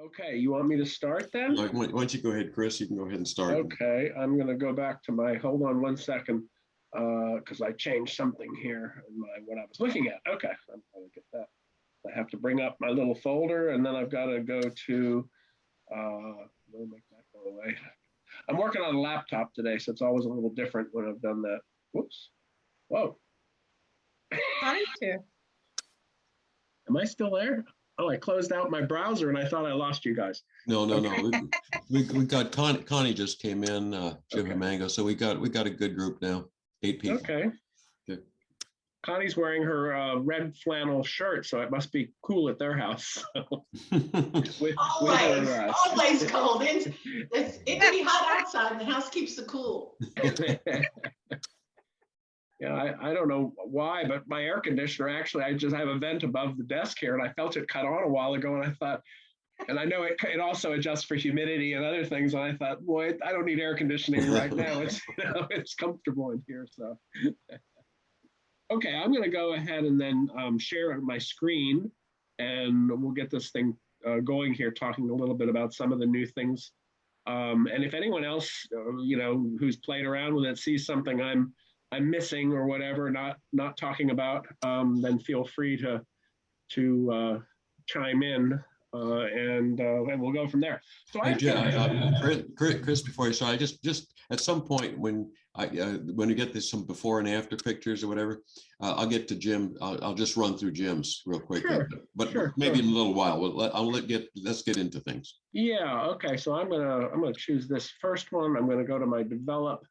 Okay, you want me to start then? Why don't you go ahead, Chris? You can go ahead and start. Okay, I'm going to go back to my, hold on 1 second, because I changed something here in what I was looking at. Okay, I'm going to get that. I have to bring up my little folder, and then I've got to go to, we'll make that go away. I'm working on a laptop today, so it's always a little different when I've done that. Whoops. Whoa. Connie's here. Am I still there? Oh, I closed out my browser and I thought I lost you guys. No. We got Connie just came in, Jim Okay. and Mango. So we got a good group now, 8 people. Okay. Okay. Connie's wearing her red flannel shirt, so it must be cool at their house. Always cold. It can be hot outside, and the house keeps the cool. Yeah, I don't know why, but my air conditioner, actually, I just have a vent above the desk here, and I felt it cut on a while ago, and I thought, and I know it also adjusts for humidity and other things, and I thought, boy, I don't need air conditioning right now. It's, it's comfortable in here, so. Okay, I'm going to go ahead and then share my screen, and we'll get this thing going here, talking a little bit about some of the new things. And if anyone else, who's played around with it, sees something I'm missing or whatever, not talking about, then feel free to chime in, and we'll go from there. So Chris, before you start, just at some point when you get this some before and after pictures or whatever, I'll get to Jim. I'll just run through Jim's real quick, but maybe in a little while. Let's get into things. Yeah. Okay. So I'm gonna choose this first one. I'm gonna go to my develop.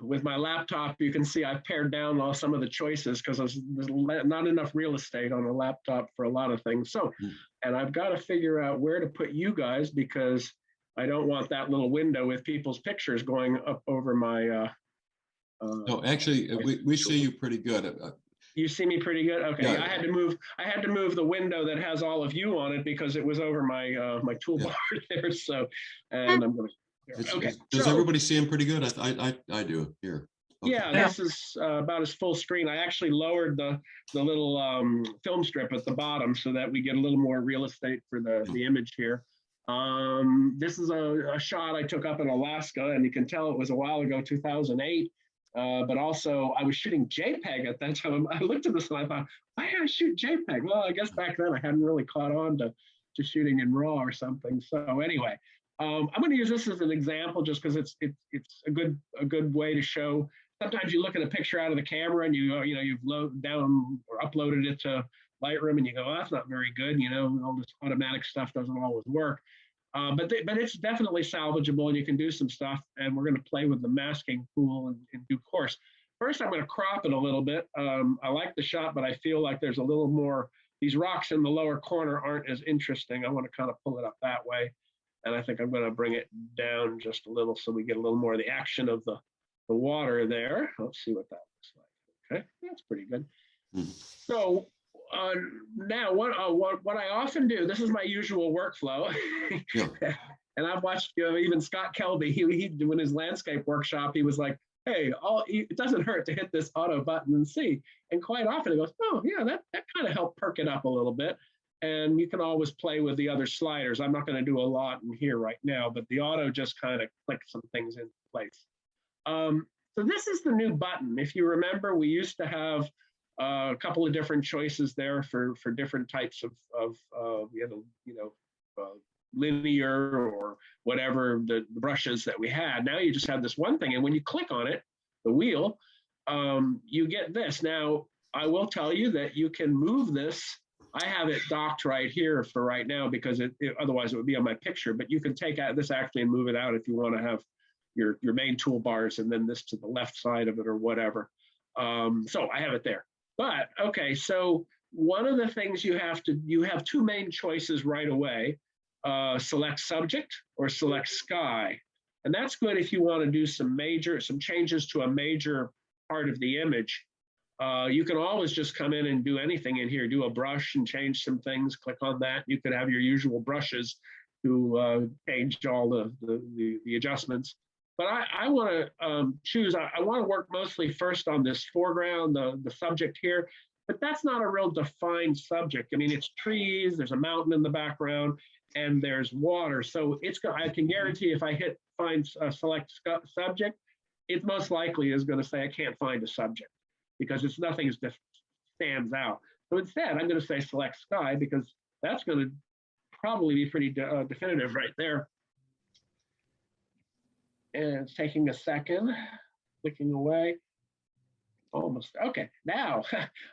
With my laptop, you can see I've pared down some of the choices because there's not enough real estate on a laptop for a lot of things. So, and I've got to figure out where to put you guys because I don't want that little window with people's pictures going up over my. No, actually, we see you pretty good. You see me pretty good. Okay, yeah. I had to move the window that has all of you on it because it was over my my toolbar there. So, and I'm going to. Okay. Does everybody see him pretty good? I do here. Okay. Yeah, this is about as full screen. I actually lowered the little film strip at the bottom so that we get a little more real estate for the image here. This is a shot I took up in Alaska, and you can tell it was a while ago, 2008. But also I was shooting JPEG at that time. I looked at this and I thought, why did I shoot JPEG? Well, I guess back then I hadn't really caught on to shooting in RAW or something. So anyway. I'm going to use this as an example just because it's a good way to show. Sometimes you look at a picture out of the camera and you've loaded down or uploaded it to Lightroom and you go, oh, that's not very good. All this automatic stuff doesn't always work. But it's definitely salvageable and you can do some stuff. And we're going to play with the masking tool in due course. First, I'm going to crop it a little bit. I like the shot, but I feel like there's a little more. These rocks in the lower corner aren't as interesting. I want to kind of pull it up that way. And I think I'm going to bring it down just a little so we get a little more of the action of the water there. Let's see what that looks like. Okay, that's pretty good. So now what I often do, this is my usual workflow. Yeah. And I've watched even Scott Kelby, he doing his landscape workshop, he was like, hey, it doesn't hurt to hit this auto button and see. And quite often he goes, oh yeah, that kind of helped perk it up a little bit. And you can always play with the other sliders. I'm not going to do a lot in here right now, but the auto just kind of clicks some things into place. So this is the new button. If you remember, we used to have a couple of different choices there for different types of linear or whatever the brushes that we had. Now you just have this one thing, and when you click on it, the wheel, you get this. Now, I will tell you that you can move this. I have it docked right here for right now because otherwise it would be on my picture, but you can take out this actually and move it out if you want to have your main toolbars and then this to the left side of it or whatever. So I have it there. But okay, so one of the things you have two main choices right away. Select subject or select sky. And that's good if you want to do some changes to a major part of the image. You can always just come in and do anything in here, do a brush and change some things, click on that. You could have your usual brushes to change all the adjustments. But I want to choose, I want to work mostly first on this foreground, the subject here. but that's not a real defined subject. I mean, it's trees, there's a mountain in the background, and there's water. So I can guarantee if I hit select subject, it most likely is going to say I can't find a subject because nothing stands out. So instead, I'm going to say select sky because that's going to probably be pretty definitive right there. And it's taking a second, clicking away. Almost. Okay, now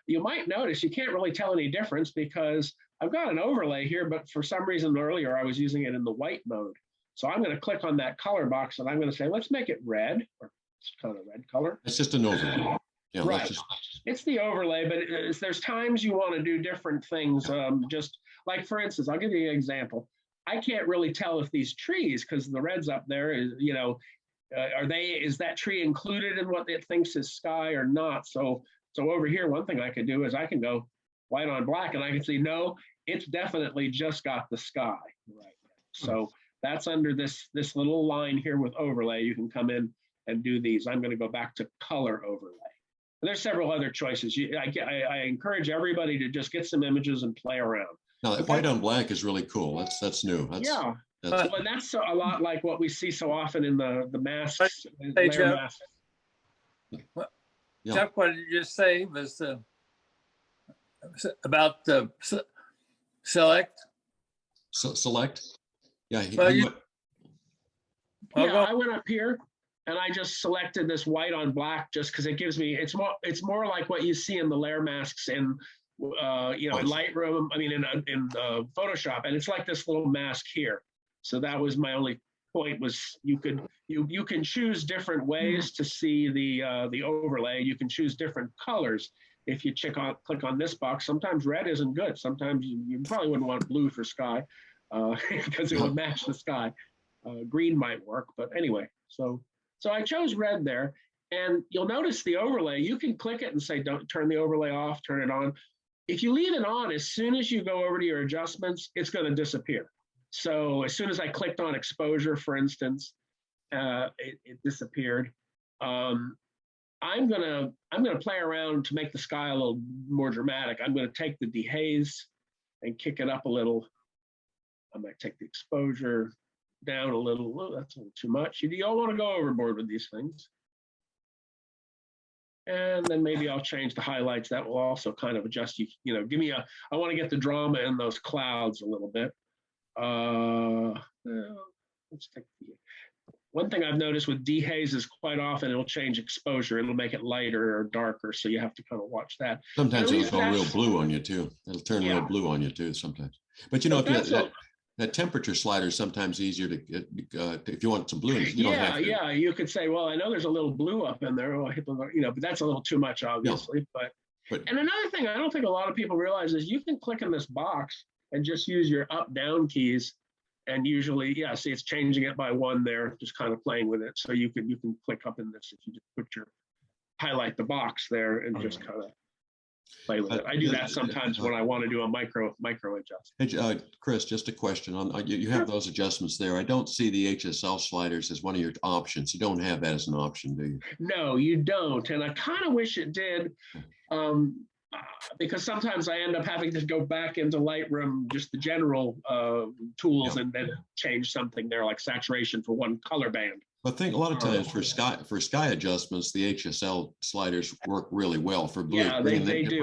you might notice you can't really tell any difference because I've got an overlay here, but for some reason earlier I was using it in the white mode. So I'm going to click on that color box and I'm going to say, let's make it red, or it's kind of red color. It's just an overlay. Yeah, right. It's the overlay, but there's times you want to do different things. Just like, for instance, I'll give you an example. I can't really tell if these trees, because the red's up there, is, you know, is that tree included in what it thinks is sky or not? So over here, one thing I can do is I can go white on black and I can see, no, it's definitely just got the sky. Right. So that's under this little line here with overlay. You can come in and do these. I'm going to go back to color overlay. And there's several other choices. I encourage everybody to just get some images and play around. Now, that white on black is really cool. That's new. Yeah. Well, and that's a lot like what we see so often in the masks. Hey, Jeff. Masks. Yeah. Chuck, what did you just say was about the select? Select? Yeah. I went up here and I just selected this white on black just because it gives me, it's more like what you see in the layer masks in in Lightroom, I mean in Photoshop, and it's like this little mask here. So that was my only point, was you can choose different ways to see the overlay. You can choose different colors. If you click on this box, sometimes red isn't good. Sometimes you probably wouldn't want blue for sky because it would match the sky. Green might work, but anyway, so I chose red there. And you'll notice the overlay, you can click it and say, don't turn the overlay off, turn it on. If you leave it on, as soon as you go over to your adjustments, it's going to disappear. So as soon as I clicked on exposure, for instance, it disappeared. I'm gonna play around to make the sky a little more dramatic. I'm gonna take the dehaze and kick it up a little. I might take the exposure down a little. Oh, that's a little too much. You don't want to go overboard with these things. And then maybe I'll change the highlights. That will also kind of adjust I want to get the drama in those clouds a little bit. Let's take one thing I've noticed with dehaze is quite often it'll change exposure. It'll make it lighter or darker. So you have to kind of watch that. Sometimes it'll go real blue on you too. It'll turn real blue on you too sometimes. But that temperature slider is sometimes easier to get if you want some blue. You don't have to. Yeah. You could say, well, I know there's a little blue up in there. Oh, I hit the, but that's a little too much, obviously. Yeah. But and another thing I don't think a lot of people realize is you can click in this box and just use your up down keys, and usually, see, it's changing it by one there, just kind of playing with it. So you can click up in this if you just highlight the box there and just kind of play with it. I do that sometimes when I want to do a micro adjustment. Hey, Chris, just a question on you have those adjustments there. I don't see the HSL sliders as one of your options. You don't have that as an option, do you? No, you don't, and I kind of wish it did. Because sometimes I end up having to go back into Lightroom, just the general tools, and then change something there like saturation for one color band. I think a lot of times for sky adjustments, the HSL sliders work really well for blue. Yeah, they do.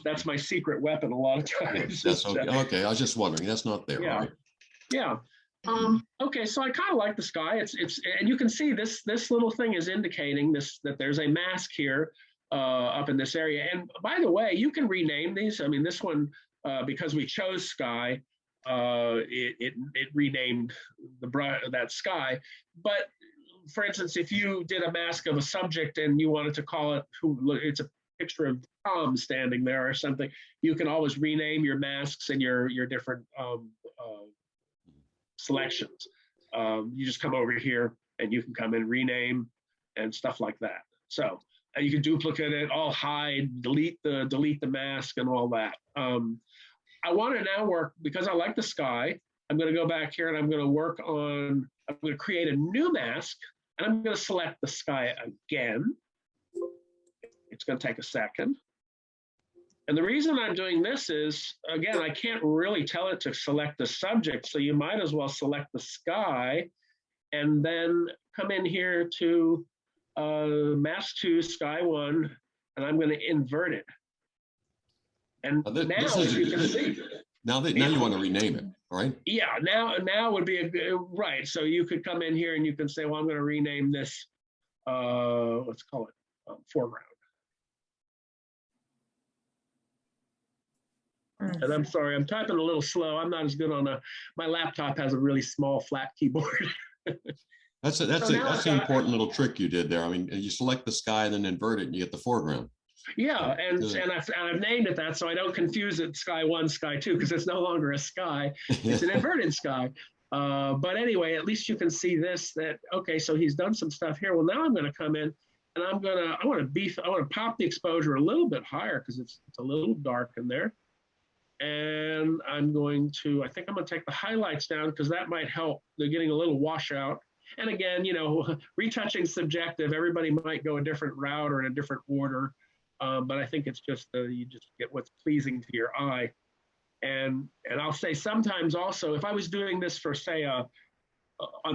That's my secret weapon a lot of times. That's okay. Okay, I was just wondering. That's not there, right? Yeah. Okay, so I kind of like the sky. It's and you can see this little thing is indicating that there's a mask here. Up in this area. And by the way, you can rename these. I mean, this one, because we chose sky, it renamed that sky. But for instance, if you did a mask of a subject and you wanted to call it, it's a picture of Tom standing there or something, you can always rename your masks and your different selections. You just come over here and you can come and rename and stuff like that. So you can duplicate it, all hide, delete the mask and all that. I want to now work, because I like the sky, I'm going to go back here and I'm going to create a new mask, and I'm going to select the sky again. It's going to take a second. And the reason I'm doing this is, again, I can't really tell it to select the subject, so you might as well select the sky and then come in here to mask 2, sky 1, and I'm going to invert it. And now, as you can see, now you want to rename it, right? Yeah, now would be a good, right. So you could come in here and you can say, well, I'm going to rename this, let's call it foreground. And I'm sorry, I'm typing a little slow. I'm not as good on my laptop has a really small flat keyboard. That's an important little trick you did there. I mean, you select the sky, then invert it, and you get the foreground. Yeah, and I've named it that so I don't confuse it sky 1, sky 2, because it's no longer a sky. It's an inverted sky. But anyway, at least you can see this, that, okay, so he's done some stuff here. Well, now I'm going to come in and I want to pop the exposure a little bit higher because it's a little dark in there. And I think I'm going to take the highlights down because that might help. They're getting a little washout. And again, you know, retouching subjective. Everybody might go a different route or in a different order. But I think it's just you just get what's pleasing to your eye. And I'll say sometimes also, if I was doing this for, say, on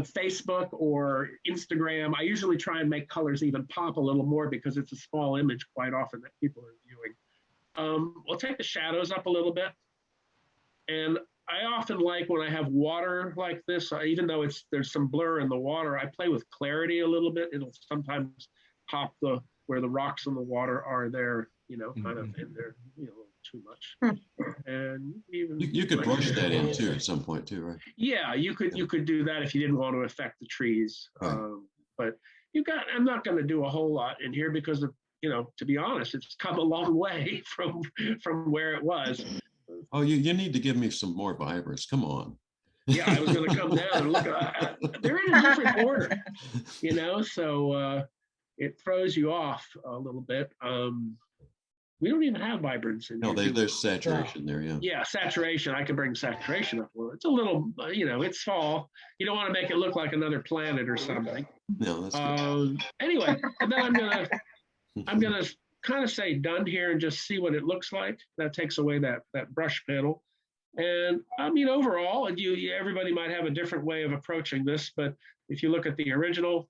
Facebook or Instagram, I usually try and make colors even pop a little more because it's a small image quite often that people are viewing. We'll take the shadows up a little bit. And I often like when I have water like this, even though there's some blur in the water, I play with clarity a little bit. It'll sometimes pop where the rocks in the water are there, you know, kind of in there, you know, too much. And even you could brush that in too at some point too, right? Yeah, you could do that if you didn't want to affect the trees. Right. But I'm not going to do a whole lot in here because of, you know, to be honest, it's come a long way from where it was. Oh, you need to give me some more vibrance. Come on. Yeah, I was going to come down and look at they're in a different order, you know, so it throws you off a little bit. We don't even have vibrance in here. No, there's saturation there, yeah. Yeah, saturation. I can bring saturation up a little. It's a little, you know, it's fall. You don't want to make it look like another planet or something. No, that's good. Anyway, and then I'm gonna kind of say done here and just see what it looks like. That takes away that brush panel. And I mean, overall, everybody might have a different way of approaching this, but if you look at the original,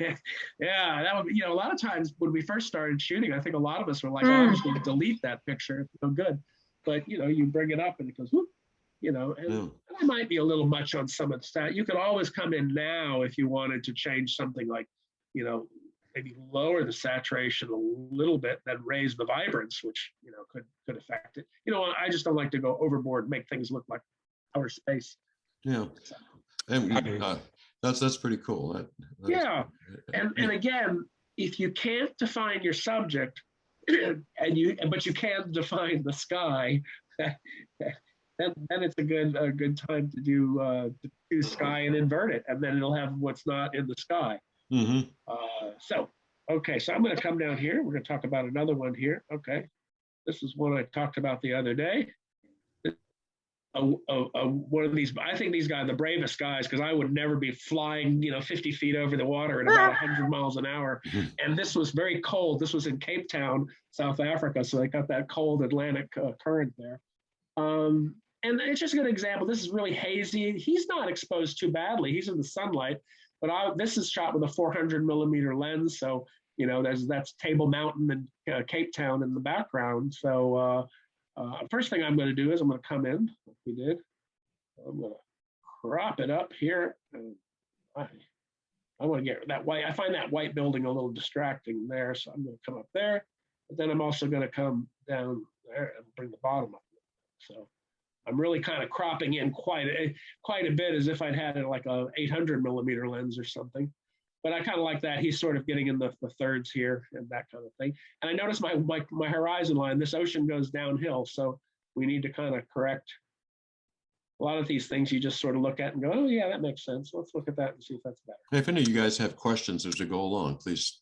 yeah, that would, you know, a lot of times when we first started shooting, I think a lot of us were like, oh, I'm just going to delete that picture. It's no good. But, you know, you bring it up and it goes, whoop, you know, and it might be a little much on some of the stat. You could always come in now if you wanted to change something like, you know, maybe lower the saturation a little bit, then raise the vibrance, which, you know, could affect it. You know, I just don't like to go overboard, make things look like outer space. Yeah. And that's pretty cool. Yeah. And again, if you can't define your subject but you can define the sky, then it's a good time to do sky and invert it, and then it'll have what's not in the sky. Mm-hmm. So I'm going to come down here. We're going to talk about another one here. Okay, this is one I talked about the other day. One of these, I think these guys, the bravest guys, because I would never be flying, you know, 50 feet over the water at about 100 miles an hour. And this was very cold. This was in Cape Town, South Africa. So they got that cold Atlantic current there. And it's just a good example. This is really hazy. He's not exposed too badly. He's in the sunlight. But this is shot with a 400 millimeter lens. So, you know, that's Table Mountain and Cape Town in the background. So, first thing I'm going to do is I'm going to come in, like we did. I'm going to crop it up here. And I want to get that white. I find that white building a little distracting there. So I'm going to come up there. But then I'm also going to come down there and bring the bottom up. So I'm really kind of cropping in quite a bit as if I'd had like a 800 millimeter lens or something. But I kind of like that. He's sort of getting in the thirds here and that kind of thing. And I noticed my horizon line, this ocean goes downhill. So we need to kind of correct a lot of these things. You just sort of look at and go, oh yeah, that makes sense. Let's look at that and see if that's better. If any of you guys have questions as we go along, please.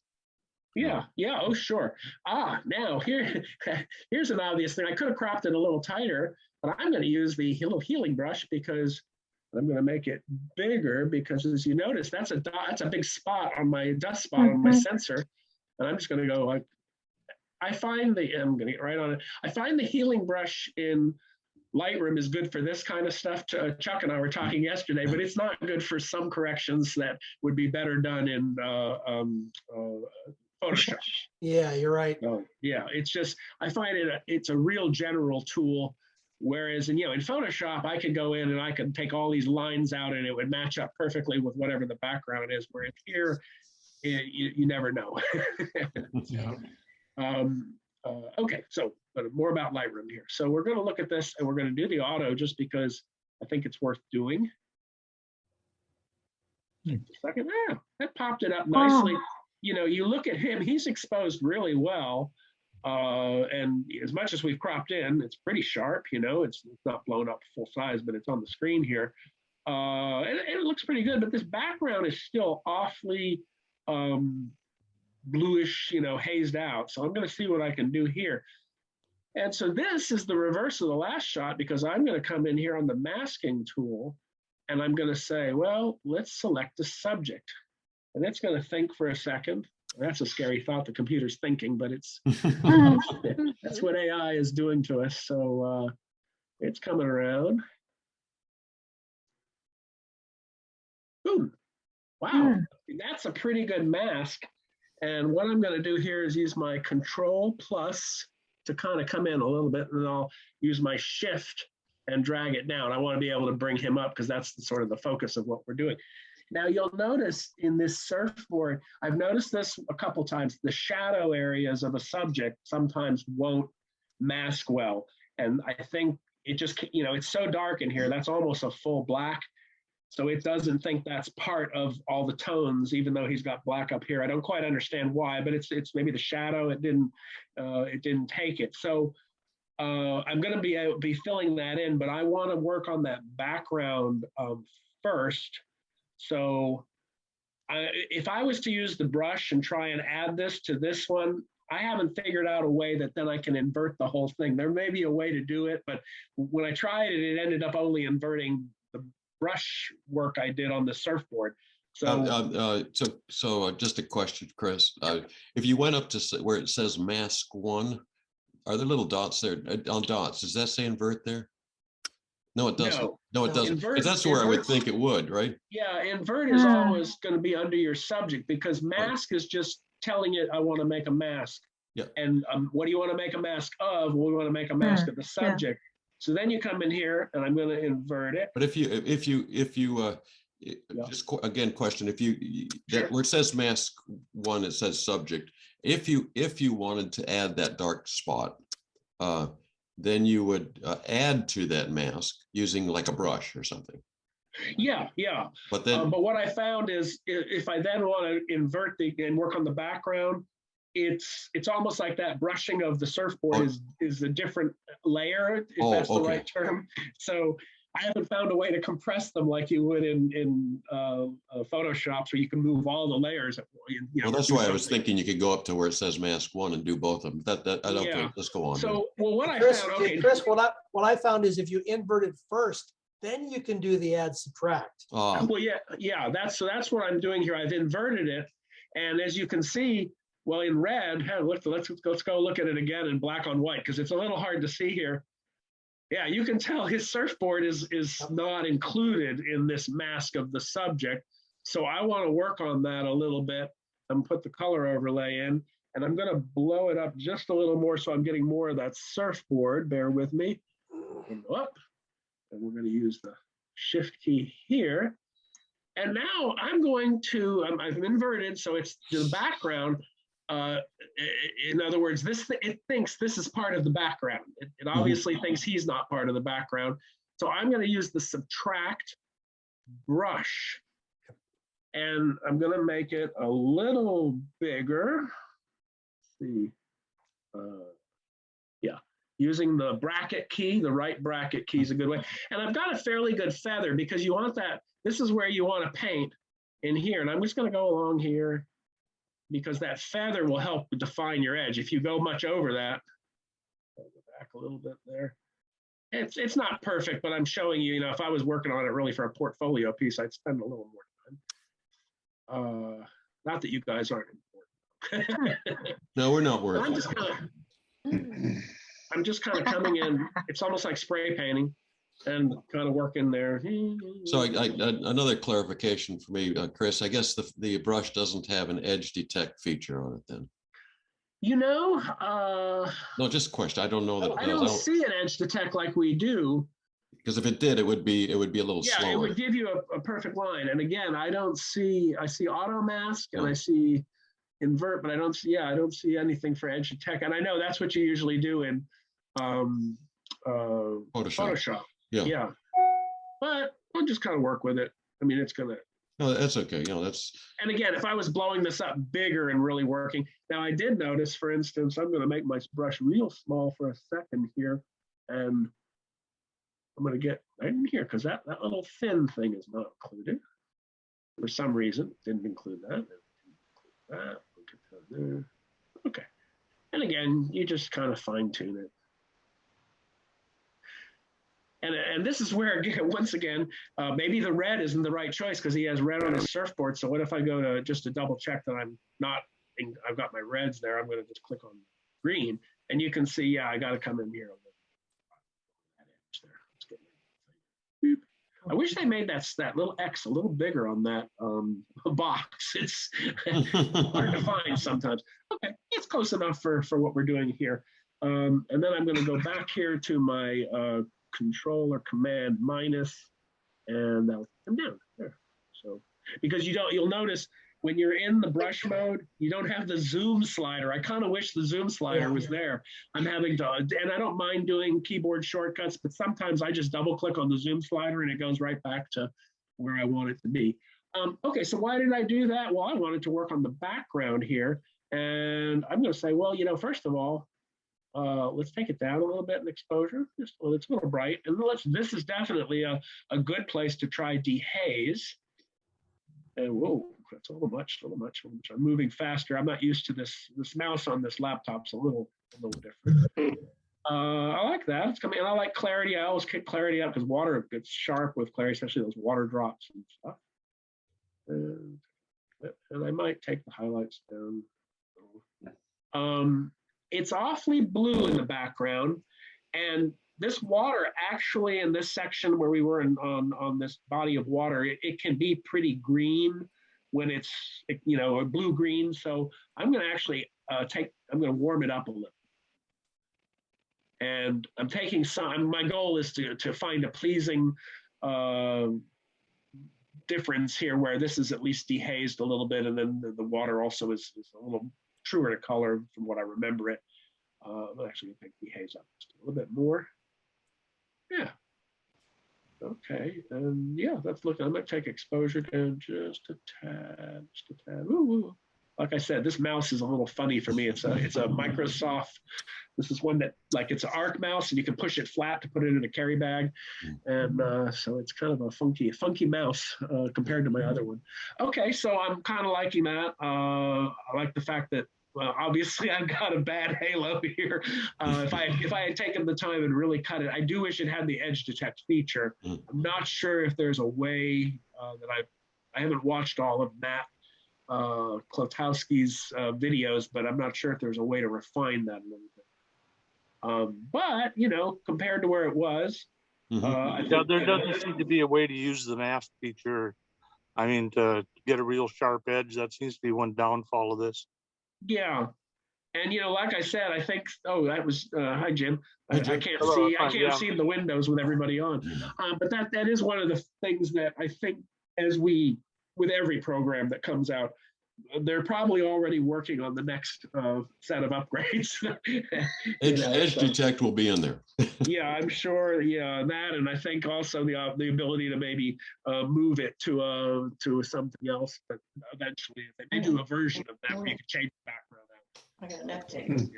Yeah. Oh, sure. Now here's an obvious thing. I could have cropped it a little tighter, but I'm going to use the little healing brush because I'm going to make it bigger because, as you notice, that's a big spot on my dust spot on my sensor. And I'm just going to go like, I find I'm going to get right on it. I find the healing brush in Lightroom is good for this kind of stuff. Chuck and I were talking yesterday, but it's not good for some corrections that would be better done in Photoshop. Yeah, you're right. So, yeah, it's just, I find it's a real general tool. Whereas in Photoshop, I could go in and I could take all these lines out and it would match up perfectly with whatever the background is. Whereas here, you never know. Yeah. Okay, so more about Lightroom here. So we're going to look at this and we're going to do the auto just because I think it's worth doing. Just a second. Yeah, that popped it up nicely. You look at him, he's exposed really well. And as much as we've cropped in, it's pretty sharp, it's not blown up full size, but it's on the screen here. And it looks pretty good, but this background is still awfully bluish, hazed out. So I'm going to see what I can do here. And so this is the reverse of the last shot, because I'm going to come in here on the masking tool and I'm going to say, well, let's select the subject. And it's going to think for a second. That's a scary thought, the computer's thinking, but it's that's what AI is doing to us. So it's coming around. Boom. Wow, that's a pretty good mask. And what I'm going to do here is use my Control plus to kind of come in a little bit, and then I'll use my Shift and drag it down. I want to be able to bring him up because that's sort of the focus of what we're doing. Now you'll notice in this surfboard, I've noticed this a couple times, the shadow areas of a subject sometimes won't mask well. And I think it just, it's so dark in here, that's almost a full black. So it doesn't think that's part of all the tones, even though he's got black up here. I don't quite understand why, but it's maybe the shadow, it didn't take it. So I'm going to be filling that in, but I want to work on that background first. So if I was to use the brush and try and add this to this one, I haven't figured out a way that then I can invert the whole thing. There may be a way to do it, but when I tried it, it ended up only inverting the brush work I did on the surfboard. So, so just a question, Chris. If you went up to where it says mask 1, are there little dots there on dots? Does that say invert there? No, it doesn't. No, it doesn't. Invert, that's where I would think it would, right? Yeah, invert is always going to be under your subject, because mask is just telling it I want to make a mask. Yeah. And what do you want to make a mask of? Well, we want to make a mask of the subject. So then you come in here and I'm going to invert it. But if you just again question, where it says mask 1, it says subject. If you wanted to add that dark spot, then you would add to that mask using like a brush or something. Yeah. But then, but what I found is if I then want to invert and work on the background, it's almost like that brushing of the surfboard is a different layer, if that's the right term. So I haven't found a way to compress them like you would in Photoshop, so you can move all the layers. Well, that's why I was thinking you could go up to where it says mask 1 and do both of them. Okay, let's go on. So, well, what Chris, I found, Chris, what I found is if you invert it first, then you can do the add subtract. Well, yeah. That's what I'm doing here. I've inverted it, and as you can see, well, in red. Hey, let's go look at it again in black on white, because it's a little hard to see here. Yeah, you can tell his surfboard is not included in this mask of the subject. So I want to work on that a little bit and put the color overlay in. And I'm going to blow it up just a little more so I'm getting more of that surfboard. Bear with me. And go up. And we're going to use the Shift key here. And now I'm going to, I've inverted, so it's the background. In other words, it thinks this is part of the background. It obviously thinks he's not part of the background. So I'm going to use the subtract brush, and I'm going to make it a little bigger. Let's see, yeah, using the bracket key, the right bracket key is a good way. And I've got a fairly good feather, because you want that. This is where you want to paint in here, and I'm just going to go along here, because that feather will help define your edge. If you go much over that, I'll go back a little bit there. It's not perfect, but I'm showing you, if I was working on it really for a portfolio piece, I'd spend a little more time. Not that you guys aren't important. No, we're not worried. I'm just gonna I'm just kind of coming in. It's almost like spray painting and kind of working there. So another clarification for me, Chris, I guess the brush doesn't have an edge detect feature on it then. You know, No, just a question. I don't know that it I does. don't see an edge detect like we do. Because if it did, it would be a little Yeah, slower. it would give you a perfect line. And again, I see auto mask and I see invert, but I don't see anything for edge detect. And I know that's what you usually do in Photoshop. Yeah. But we'll just kind of work with it. I mean, it's gonna. No, that's okay. You know, that's. And again, if I was blowing this up bigger and really working, now I did notice, for instance, I'm going to make my brush real small for a second here, and I'm going to get right in here because that little thin thing is not included for some reason. Didn't include that. Okay. And again, you just kind of fine tune it. And this is where, again, once again, maybe the red isn't the right choice because he has red on his surfboard. So what if I go to just to double check that I've got my reds there. I'm going to just click on green. And you can see, yeah, I got to come in here. I wish they made that little X a little bigger on that box. It's hard to find sometimes. Okay, it's close enough for what we're doing here. And then I'm going to go back here to my Control or Command minus, and that'll come down there. So because you'll notice when you're in the brush mode, you don't have the zoom slider. I kind of wish the zoom slider was there. I'm having to, and I don't mind doing keyboard shortcuts, but sometimes I just double click on the zoom slider and it goes right back to where I want it to be. Okay, so why did I do that? Well, I wanted to work on the background here, and I'm going to say, well, first of all, let's take it down a little bit in exposure. It's a little bright, and this is definitely a good place to try dehaze. And whoa, that's a little much. I'm moving faster. I'm not used to this mouse on this laptop's a little different. I like that. It's coming, and I like clarity. I always kick clarity out because water gets sharp with clarity, especially those water drops and stuff. And I might take the highlights down. It's awfully blue in the background, and this water actually in this section where we were on this body of water, it can be pretty green when it's a blue green. So I'm going to actually I'm going to warm it up a little, and I'm taking some. My goal is to find a pleasing difference here where this is at least dehazed a little bit, and then the water also is a little truer to color from what I remember it. I'm actually going to take dehaze up just a little bit more. Yeah. Okay. And yeah, let's look. I'm going to take exposure down just a tad. Ooh. Like I said, this mouse is a little funny for me. It's a Microsoft. This is one that it's an ARC mouse, and you can push it flat to put it in a carry bag, and so it's kind of a funky mouse compared to my other one. Okay, so I'm kind of liking that. I like the fact that. Well, obviously, I've got a bad halo here. If I had taken the time and really cut it, I do wish it had the edge detect feature. I'm not sure if there's a way that I haven't watched all of Matt Klotowski's videos, but I'm not sure if there's a way to refine that a little bit. But compared to where it was, there doesn't seem to be a way to use the mask feature. I mean, to get a real sharp edge, that seems to be one downfall of this. Yeah, and like I said, I think. Oh, that was hi Jim. I can't Hello, see. I can't yeah. see the windows with everybody on. But that is one of the things that I think, with every program that comes out, they're probably already working on the next set of upgrades. Edge detect will be in there. Yeah, I'm sure. Yeah, that, and I think also the ability to maybe move it to something else. But eventually, if they do a version of that where you can change the background out. I got an update.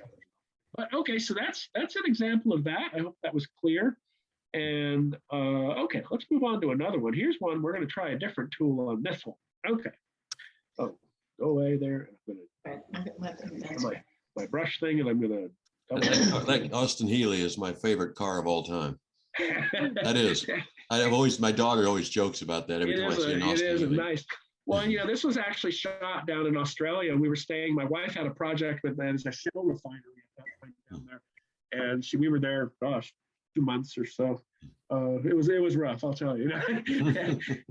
But okay, so that's an example of that. I hope that was clear. And okay, let's move on to another one. Here's one. We're going to try a different tool on this one. Okay. Oh, go away there. I'm going to my brush thing, and I'm going to. That Austin Healey is my favorite car of all time. That is. My daughter always jokes about that every time I see an Austin Healey. It is nice. Well, this was actually shot down in Australia. We were staying. My wife had a project with that as a shell refinery at that point down there. And we were there, gosh, 2 months or so. It was rough, I'll tell you.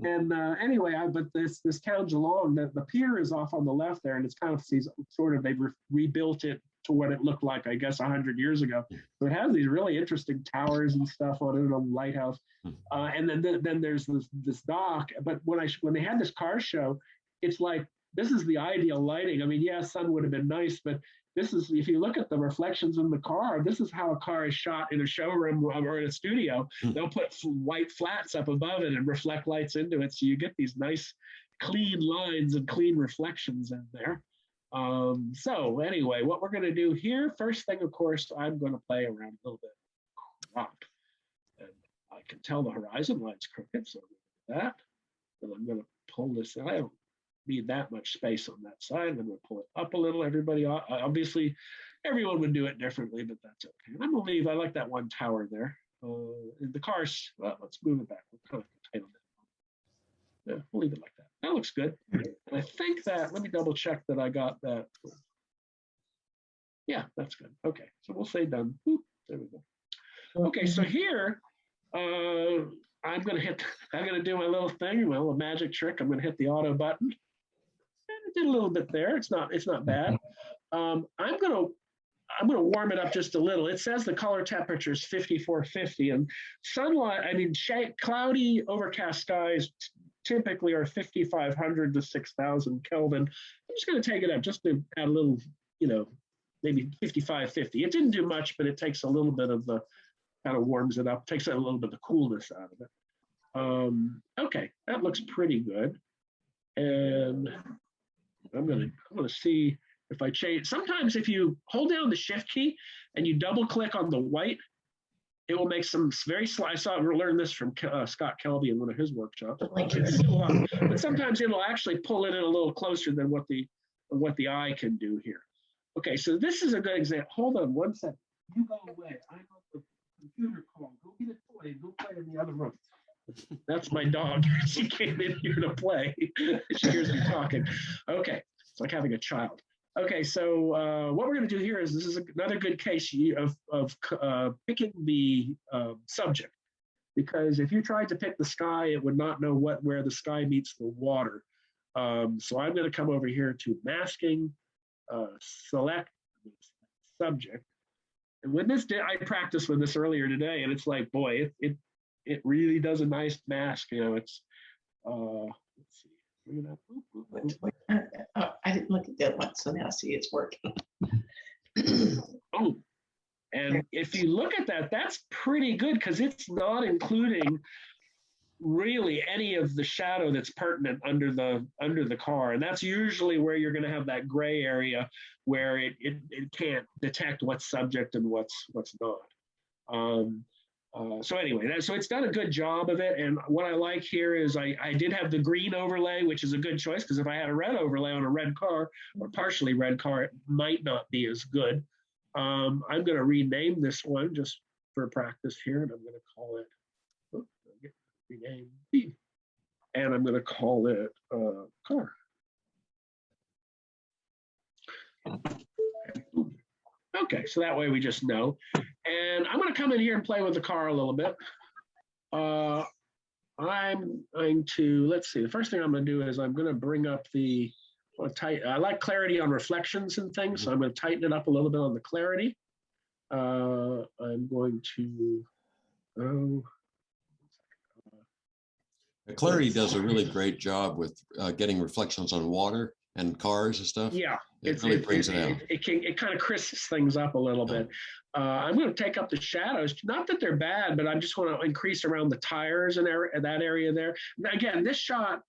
And anyway, but this town Geelong, the pier is off on the left there, and it's kind of they've rebuilt it to what it looked like, I guess, 100 years ago. So it has these really interesting towers and stuff on it, a lighthouse. And then there's this dock. But when they had this car show, it's like, this is the ideal lighting. I mean, yeah, sun would have been nice, but this is, if you look at the reflections in the car, this is how a car is shot in a showroom or in a studio. They'll put white flats up above it and reflect lights into it. So you get these nice clean lines and clean reflections in there. So anyway, what we're going to do here, first thing, of course, I'm going to play around a little bit crop. And I can tell the horizon line's crooked, so that. And I'm going to pull this. I don't need that much space on that side. I'm going to pull it up a little. Everybody, obviously, everyone would do it differently, but that's okay. And I'm going to leave, I like that one tower there. In the cars, well, let's move it back. We'll kind of tighten it. Yeah, we'll leave it like that. That looks good. And I think that, let me double check that I got that. Yeah, that's good. Okay, so we'll say done. Boop, there we go. Okay, so here, I'm gonna do my little thing, my little magic trick. I'm gonna hit the auto button. And it did a little bit there. It's not bad. I'm gonna warm it up just a little. It says the color temperature is 5450, and sunlight, I mean, cloudy, overcast skies typically are 5,500 to 6,000 Kelvin. I'm just going to take it up just to add a little, maybe 5550. It didn't do much, but it takes a little bit of the, kind of warms it up, takes a little bit of the coolness out of it. Okay, that looks pretty good. And I'm gonna see if I change. Sometimes if you hold down the shift key and you double click on the white, it will make some very slight. I learned this from Scott Kelby in one of his workshops. But sometimes it'll actually pull it in a little closer than what the eye can do here. Okay, so this is a good example. Hold on one second. You go away. I'm on the computer call. Go get a toy and go play in the other room. That's my dog. She came in here to play. She hears me talking. Okay, it's like having a child. Okay, so what we're going to do here is, this is another good case of picking the subject, because if you tried to pick the sky, it would not know where the sky meets the water. So I'm going to come over here to masking, select subject. And when I practiced with this earlier today, and it's like, boy, it really does a nice mask. It's let's see. I didn't look at that one, so now see it's working. Oh, and if you look at that, that's pretty good, because it's not including really any of the shadow that's pertinent under the car, and that's usually where you're going to have that gray area where it can't detect what's subject and what's not. So anyway, so it's done a good job of it. And what I like here is I did have the green overlay, which is a good choice, because if I had a red overlay on a red car or partially red car, it might not be as good. I'm going to rename this one just for practice here, and I'm going to call it, rename B, and I'm going to call it car. Okay, so that way we just know. And I'm going to come in here and play with the car a little bit. I'm going to, let's see, the first thing I'm going to do is I'm going to bring up I like clarity on reflections and things, so I'm going to tighten it up a little bit on the clarity. I'm going to, Clarity does a really great job with getting reflections on water and cars and stuff. Yeah, it really brings it out. It kind of crisps things up a little bit. I'm going to take up the shadows. Not that they're bad, but I just want to increase around the tires and that area there. Again, this shot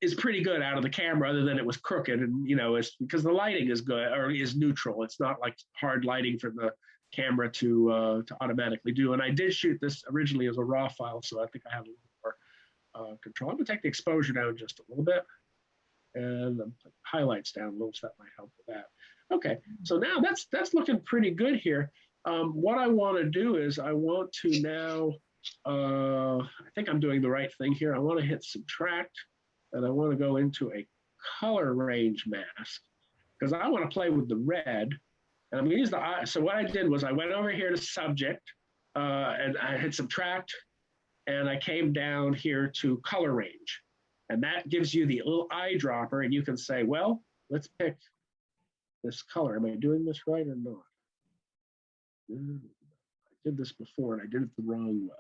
is pretty good out of the camera, other than it was crooked, and it's because the lighting is good, or is neutral. It's not like hard lighting for the camera to automatically do. And I did shoot this originally as a raw file, so I think I have a little more control. I'm going to take the exposure down just a little bit, and highlights down a little, so that might help with that. Okay, so now that's looking pretty good here. What I want to do is I want to now, I think I'm doing the right thing here. I want to hit subtract, and I want to go into a color range mask, because I want to play with the red, And I'm gonna use the eye. So what I did was I went over here to subject, and I hit subtract, and I came down here to color range. And that gives you the little eyedropper, and you can say, well, let's pick this color. Am I doing this right or not? I did this before, and I did it the wrong way.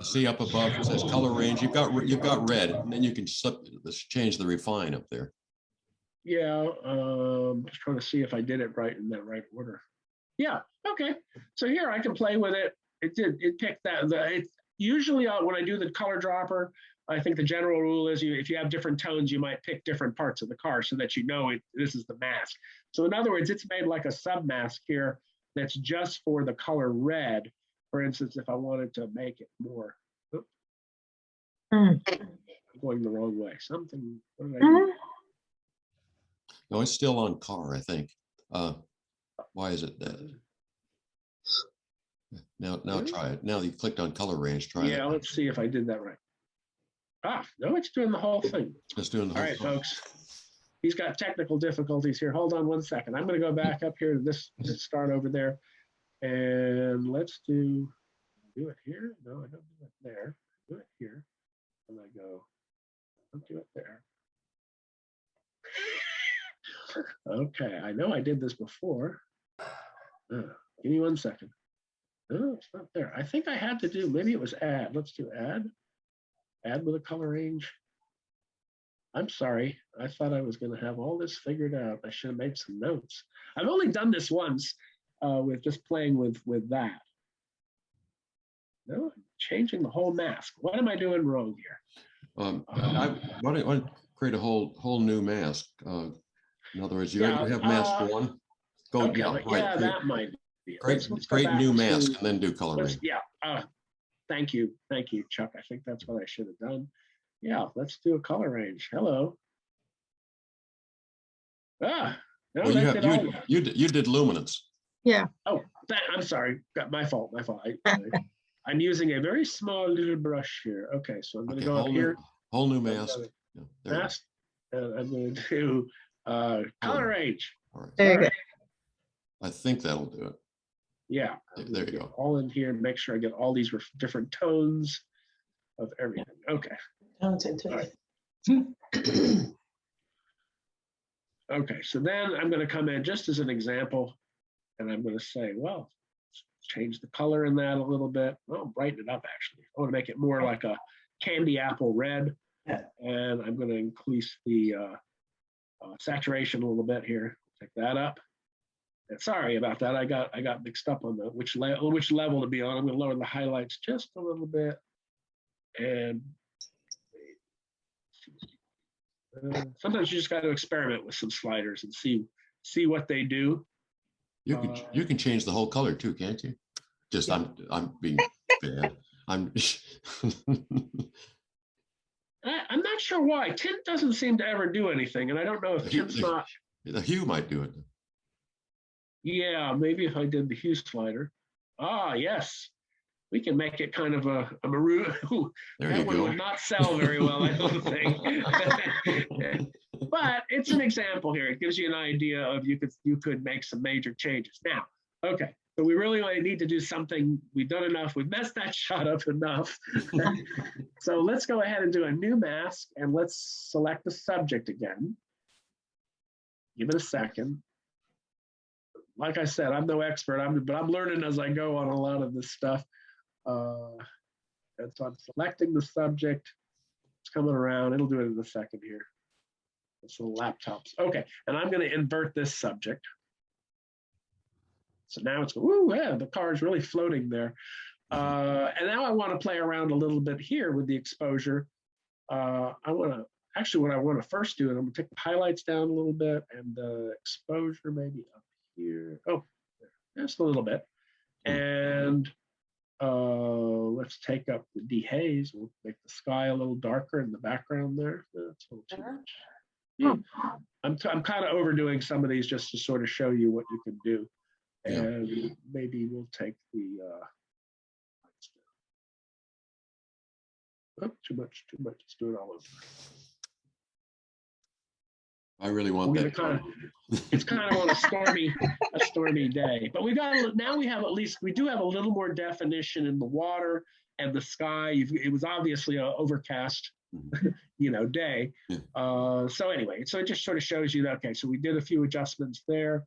See up above, it says color range. You've got red, and then you can change the refine up there. Yeah, just trying to see if I did it right in that right order. Yeah, okay. So here I can play with it. It picked that. It's usually when I do the color dropper, I think the general rule is if you have different tones, you might pick different parts of the car so that you know this is the mask. So in other words, it's made like a sub mask here that's just for the color red. For instance, if I wanted to make it more, I'm going the wrong way. Something, what did I do? No, it's still on car, I think. Why is it that? Now try it. Now you clicked on color range, try it. Yeah, let's see if I did that right. No, it's doing the whole thing. It's doing the whole All right, thing. folks. He's got technical difficulties here. Hold on one second. I'm going to go back up here to this, start over there. And let's do it here. No, I don't do it there. Do it here. And I go, don't do it there. Okay, I know I did this before. Give me 1 second. No, it's not there. I think I had to do, maybe it was add. Let's do add. Add with a color range. I'm sorry. I thought I was going to have all this figured out. I should have made some notes. I've only done this once with just playing with that. No, I'm changing the whole mask. What am I doing wrong here? I want to create a whole new mask. In other words, you already have mask one. Go, Okay, yeah, right. yeah, that might be it. Create Let's new go back mask to- and then do color range. Yeah, thank you, Chuck. I think that's what I should have done. Yeah, let's do a color range. Hello. No, Well, you did luminance. Yeah. Oh, I'm sorry. My fault. I'm using a very small little brush here. Okay, so I'm going to go up here. Whole new mask. Yeah, there Mask, and I'm going to do color range. All right. There you go. I think that'll do it. Yeah. There you go. All in here. Make sure I get all these different tones of everything. Okay. Tones into All it. right. Okay, so then I'm going to come in just as an example, and I'm going to say, well, change the color in that a little bit. Well, brighten it up, actually. I want to make it more like a candy apple red. Yeah. And I'm going to increase the saturation a little bit here. Take that up. And sorry about that. I got mixed up on which level to be on. I'm going to lower the highlights just a little bit. And sometimes you just got to experiment with some sliders and see what they do. You can change the whole color too, can't you? Just I'm being bad. I'm not sure why. Tint doesn't seem to ever do anything, and I don't know if tint's not. The hue might do it. Yeah, maybe if I did the hue slider. Yes. We can make it kind of a maroon. Ooh, There that you one go. would not sell very well, I don't think. But it's an example here. It gives you an idea of you could make some major changes. Now, okay, so we really need to do something. We've done enough. We've messed that shot up enough. So let's go ahead and do a new mask, and let's select the subject again. Give it a second. Like I said, I'm no expert, but I'm learning as I go on a lot of this stuff. And so I'm selecting the subject. It's coming around. It'll do it in a second here. It's the laptops. Okay, and I'm going to invert this subject. So now it's, ooh, yeah, the car is really floating there. And now I want to play around a little bit here with the exposure. What I want to first do is I'm going to take the highlights down a little bit and the exposure maybe up here. Oh, just a little bit. And let's take up the dehaze. We'll make the sky a little darker in the background there. That's a little too much. I'm kind of overdoing some of these just to sort of show you what you can do. And maybe we'll take the too much. Let's do it all over. I really want We're that. gonna it's kind of on a stormy day, but now we have, at least we do have a little more definition in the water and the sky. It was obviously an overcast, day. Yeah. So anyway, so it just sort of shows you that, okay, so we did a few adjustments there,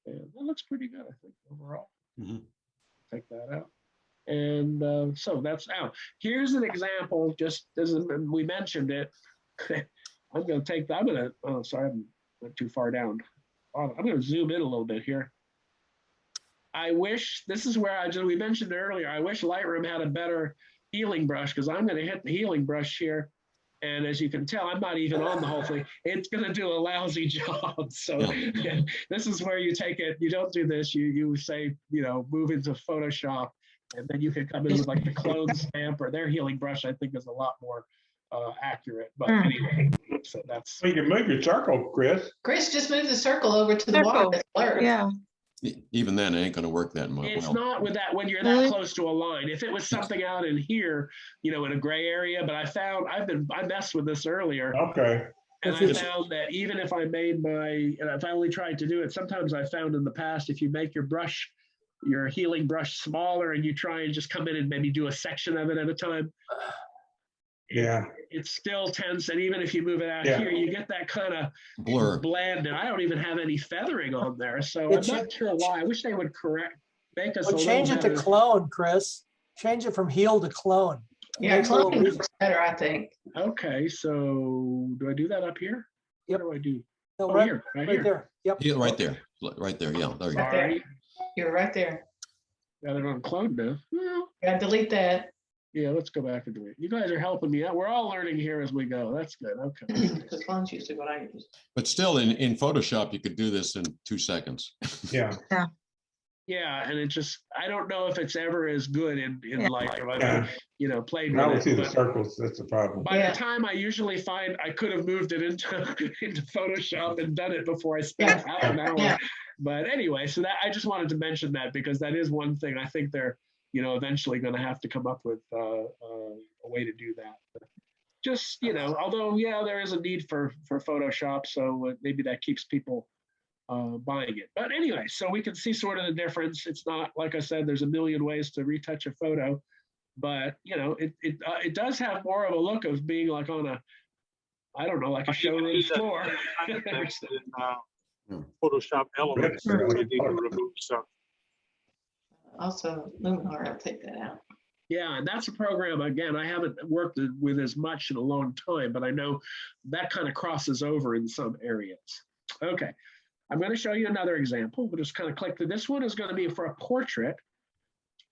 and that looks pretty good, I think, overall. Mhm. Take that out. And so that's out. Here's an example, just as we mentioned it. I'm going to take that. Oh, sorry, I went too far down. I'm going to zoom in a little bit here. I wish, this is where we mentioned earlier, I wish Lightroom had a better healing brush, because I'm going to hit the healing brush here. And as you can tell, I'm not even on the whole thing. It's going to do a lousy job. So this is where you take it. You don't do this. You say, move into Photoshop, and then you can come in with like the clone stamp, or their healing brush, I think, is a lot more accurate. But anyway, so that's. You can move your circle, Chris. Chris, just move the circle over to the water that's blurred. Yeah. Even then, it ain't going to work that much. It's not with that when you're that close to a line. If it was something out in here, in a gray area, but I messed with this earlier. Okay. And I found that even if I made if I only tried to do it, sometimes I found in the past, if you make your healing brush smaller, and you try and just come in and maybe do a section of it at a time, it still tends, and even if you move it out here, you get that kind of blur, bland, and I don't even have any feathering on there, so I'm not sure why. I wish they would make us change it to clone, Chris. Change it from heal to clone. Yeah, clone looks better, I think. Okay, so do I do that up here? Yep. What do I do? No, right here. there. Yep. yeah, right there. Right there. Yeah, there you go. Sorry. You're right there. Got it on clone now. Well, Gotta delete that. yeah, let's go back and do it. You guys are helping me out. We're all learning here as we go. That's good. Okay. Because clones used to what I use. But still, in Photoshop, you could do this in 2 seconds. Yeah. Yeah, and I don't know if it's ever as good in Lightroom. I played Now we with see it. the circles. That's the problem. By the time I usually find I could have moved it into Photoshop and done it before I spent half an hour. Yeah. But anyway, so that I just wanted to mention that, because that is one thing I think they're eventually going to have to come up with a way to do that. But just although there is a need for Photoshop, so maybe that keeps people buying it. But anyway, so we can see sort of the difference. It's not, like I said, there's a million ways to retouch a photo, but it does have more of a look of being like on a, I don't know, like a showroom floor. Photoshop elements. Really? Where you need to remove stuff. Also, Luminar, I'll take that out. Yeah, and that's a program, again, I haven't worked with as much in a long time, but I know that kind of crosses over in some areas. Okay, I'm going to show you another example. We'll just kind of click through. This one is going to be for a portrait.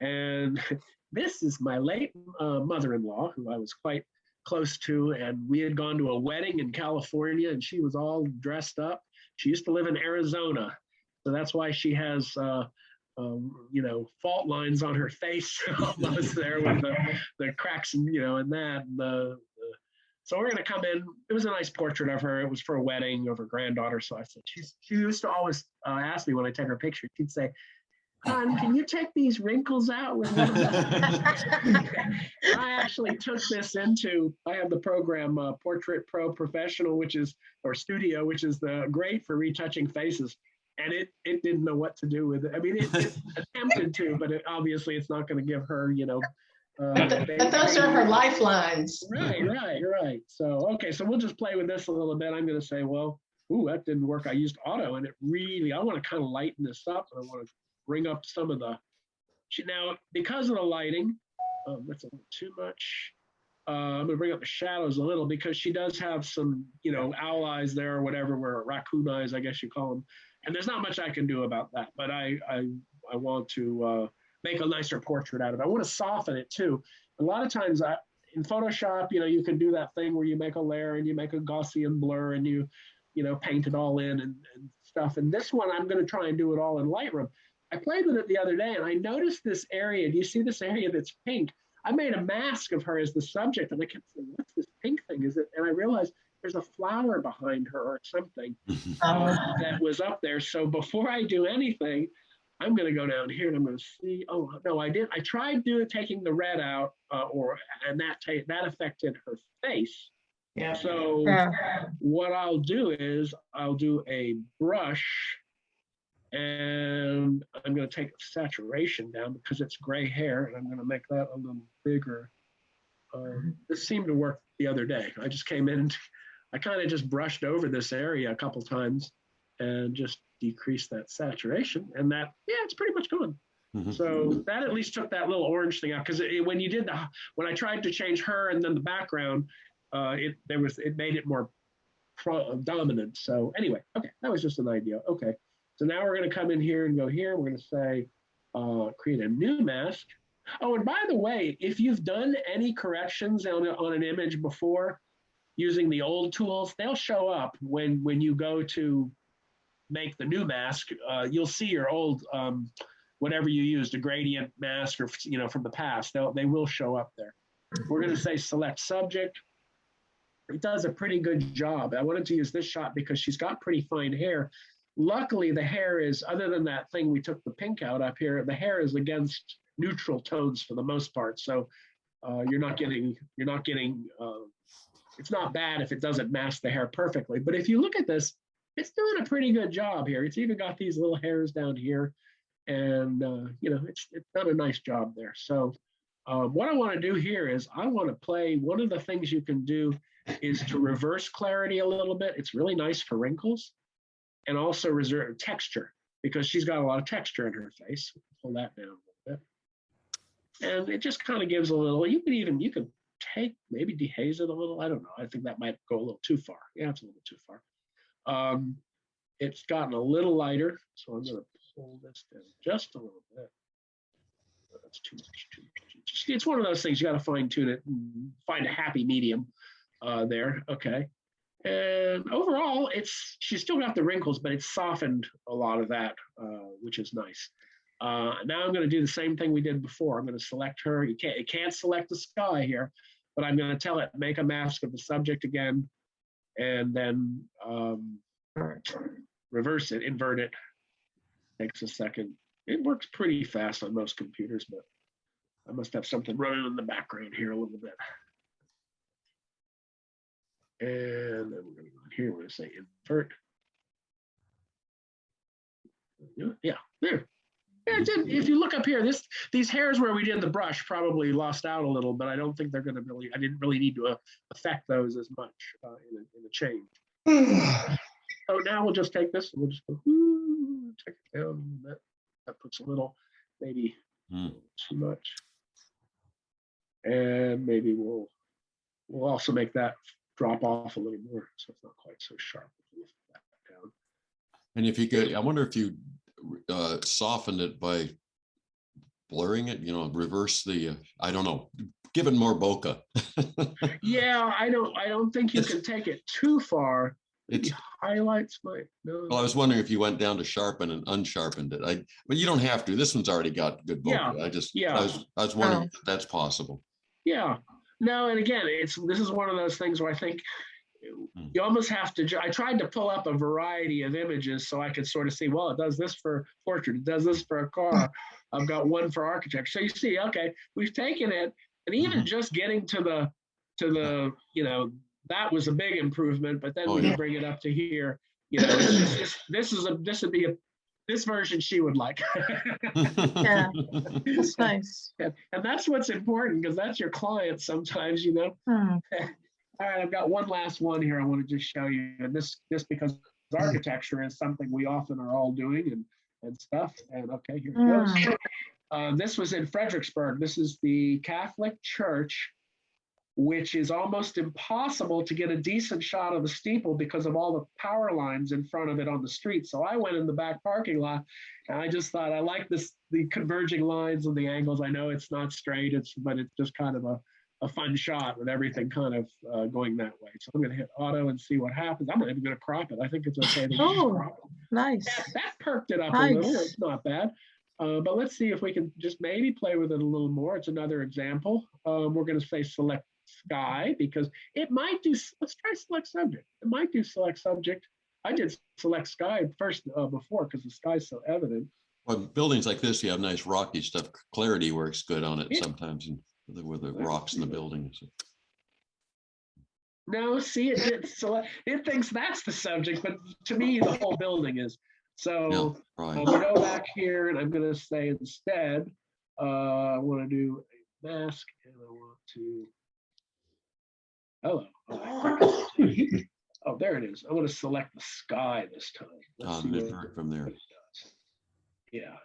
And this is my late mother-in-law, who I was quite close to, and we had gone to a wedding in California, and she was all dressed up. She used to live in Arizona, so that's why she has fault lines on her face almost there with the cracks and and that. So we're going to come in. It was a nice portrait of her. It was for a wedding of her granddaughter. So I said, she used to always ask me when I take her picture, she'd say, can you take these wrinkles out with one of them? I actually took this I have the program Portrait Pro Professional, or Studio, which is great for retouching faces. And it didn't know what to do with it. I mean, it attempted to, but obviously it's not going to give her, but those are her lifelines. Right. So, okay, so we'll just play with this a little bit. I'm going to say, well, that didn't work. I used auto, and I want to kind of lighten this up. And I want to bring up some of now, because of the lighting, that's a little too much. I'm going to bring up the shadows a little, because she does have some, owl eyes there or whatever, where raccoon eyes, I guess you call them. And there's not much I can do about that, but I want to make a nicer portrait out of it. I want to soften it too. A lot of times in Photoshop, you can do that thing where you make a layer and you make a Gaussian blur and you paint it all in and stuff. And this one, I'm going to try and do it all in Lightroom. I played with it the other day, and I noticed this area. Do you see this area that's pink? I made a mask of her as the subject, and I kept saying, what's this pink thing? Is it? And I realized there's a flower behind her or something that was up there. So before I do anything, I'm going to go down here and I'm going to see. Oh, no, I didn't. I tried taking the red out, and that affected her face. Yeah. So Yeah. what I'll do is I'll do a brush, and I'm going to take saturation down because it's gray hair, and I'm going to make that a little bigger. This seemed to work the other day. I just came in and I kind of just brushed over this area a couple times and just decreased that saturation, and that, yeah, it's pretty much gone. So that at least took that little orange thing out, because when you did when I tried to change her and then the background, it made it more dominant. So anyway, okay, that was just an idea. Okay, so now we're going to come in here and go here. We're going to say create a new mask. Oh, and by the way, if you've done any corrections on an image before using the old tools, they'll show up when you go to make the new mask. You'll see your old whatever you used, a gradient mask, or from the past. They will show up there. We're going to say select subject. It does a pretty good job. I wanted to use this shot because she's got pretty fine hair. Luckily, the hair is, other than that thing we took the pink out up here, the hair is against neutral tones for the most part. So you're not getting, it's not bad if it doesn't mask the hair perfectly. But if you look at this, it's doing a pretty good job here. It's even got these little hairs down here. And, it's done a nice job there. So what I want to do here is I want to play, one of the things you can do is to reverse clarity a little bit. It's really nice for wrinkles, and also reserve texture, because she's got a lot of texture in her face. Pull that down a little bit. And it just kind of gives a little, you could take, maybe dehaze it a little. I don't know. I think that might go a little too far. Yeah, it's a little too far. It's gotten a little lighter, so I'm going to pull this down just a little bit. That's too much. It's one of those things you got to fine tune it and find a happy medium there. Okay. And overall, she's still got the wrinkles, but it's softened a lot of that, which is nice. Now I'm going to do the same thing we did before. I'm going to select her. It can't select the sky here, but I'm going to tell it, make a mask of the subject again, and then reverse it, invert it. Takes a second. It works pretty fast on most computers, but I must have something running in the background here a little bit. And then we're going to go here. We're going to say invert. Yeah, there. Yeah, if you look up here, these hairs where we did the brush probably lost out a little, but I don't think they're going to really, I didn't really need to affect those as much in the change. So now we'll just take this and we'll just go, check it down a little bit. That puts a little, maybe too much. And maybe we'll also make that drop off a little more, so it's not quite so sharp. That down. And if you could, I wonder if you soften it by blurring it, reverse the, I don't know, give it more bokeh. Yeah, I don't think you can take it too far. Maybe highlights might. No. Well, I was wondering if you went down to sharpen and unsharpened it. But you don't have to. This one's already got good bokeh. Yeah, I was wondering if that's possible. Yeah. No, and again, this is one of those things where I think you almost have to. I tried to pull up a variety of images so I could sort of see. Well, it does this for portrait. It does this for a car. I've got one for architecture. So you see, okay, we've taken it, and even just getting to the that was a big improvement. But then when you bring it up to here, this version she would like. Yeah, that's nice. And that's what's important, because that's your client sometimes, All right, I've got one last one here I want to just show you. And this because architecture is something we often are all doing and stuff. And okay, here it goes. This was in Fredericksburg. This is the Catholic church, which is almost impossible to get a decent shot of the steeple because of all the power lines in front of it on the street. So I went in the back parking lot, and I just thought, I like the converging lines and the angles. I know it's not straight, but it's just kind of a fun shot with everything kind of going that way. So I'm going to hit auto and see what happens. I'm not even going to crop it. I think it's okay. Nice. That perked it up a little. It's not bad. But let's see if we can just maybe play with it a little more. It's another example. We're going to say select sky, because it might do, let's try select subject. It might do select subject. I did select sky first before because the sky's so evident. Well, buildings like this, you have nice rocky stuff. Clarity works good on it sometimes, and with the rocks in the building. So. No, see, it did select, it thinks that's the subject, but to me, the whole building is. So Yeah, I'm right. gonna go back here and I'm gonna say instead, I want to do a mask and I want to, hello. Oh, there it is. I'm gonna select the sky this time. Let's see what Invert from there. it does. Yeah.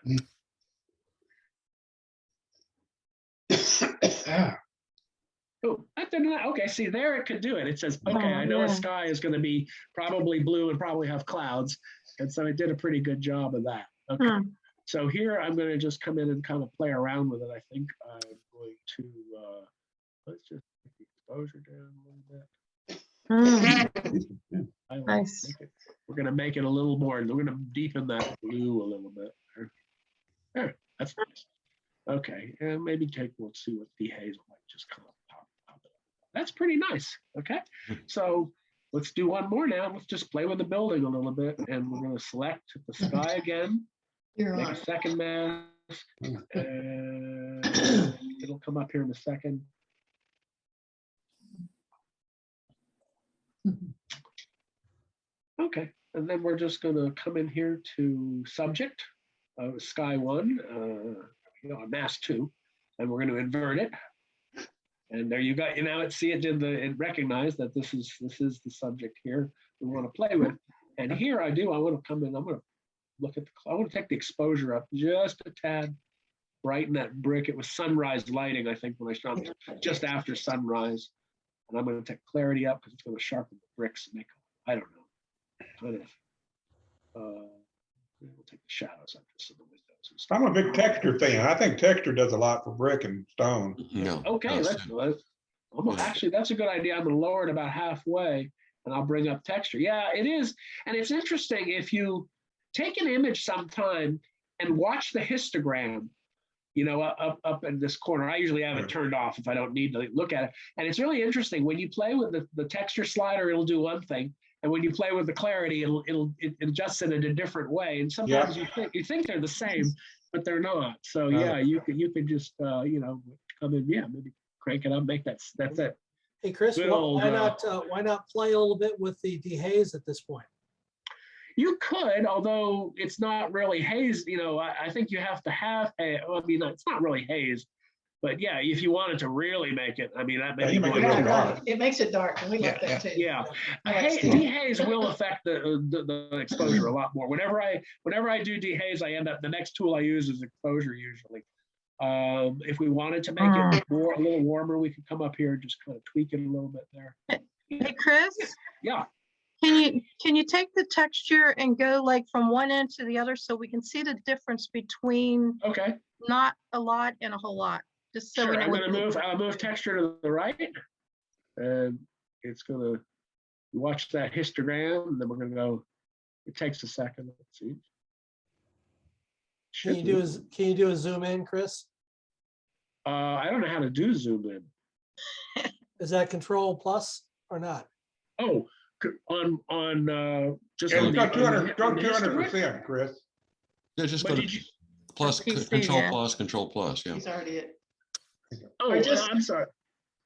Oh, that did not, okay, see there it could do it. It says, okay, I know a sky is going to be probably blue and probably have clouds. And so it did a pretty good job of that. Okay. So here I'm going to just come in and kind of play around with it. I think I'm going to, let's just take the exposure down a little bit. Nice. We're going to make it a little more, we're going to deepen that blue a little bit. There, that's nice. Okay, and maybe let's see what dehaze might just come up. That's pretty nice. Okay, so let's do one more now. Let's just play with the building a little bit, and we're going to select the sky again. Make a second mask, and it'll come up here in a second. Okay, and then we're just going to come in here to subject, sky 1, mask 2, and we're going to invert it. And there you go. Now it it recognized that this is the subject here we want to play with. And here I want to come in, I'm going to look at I want to take the exposure up just a tad, brighten that brick. It was sunrise lighting, I think, when I shot it, just after sunrise. And I'm going to take clarity up because it's going to sharpen the bricks and make, I don't know, kind of, we'll take the shadows up just in the windows. I'm a big texture fan. I think texture does a lot for brick and stone. No. Okay, actually, that's a good idea. I'm going to lower it about halfway and I'll bring up texture. Yeah, it is. And it's interesting if you take an image sometime and watch the histogram, up in this corner. I usually have it turned off if I don't need to look at it. And it's really interesting. When you play with the texture slider, it'll do one thing. And when you play with the clarity, it adjusts it in a different way. And sometimes you think they're the same, but they're not. So yeah, you could just come in, maybe crank it up, make that's it. Hey Chris, why not play a little bit with the dehaze at this point? You could, although it's not really haze. I think you have to have it's not really haze. But yeah, if you wanted to really make it, that may be right. It makes it dark, and we like that too. Yeah, dehaze will affect the exposure a lot more. Whenever I do dehaze, I end up, the next tool I use is exposure usually. If we wanted to make it a little warmer, we could come up here and just kind of tweak it a little bit there. Hey Chris. Yeah. Can you take the texture and go like from one end to the other so we can see the difference between not a lot and a whole lot? Just so we know. I'm going to move texture to the right, and it's going to watch that histogram, and then we're going to go. It takes a second. Let's see. Can you do a zoom in, Chris? I don't know how to do zoom in. Is that Control Plus or not? Oh, on just Yeah, on go the 200%, Chris. They're just going to plus Control plus. Yeah. He's already at. Oh, I'm sorry.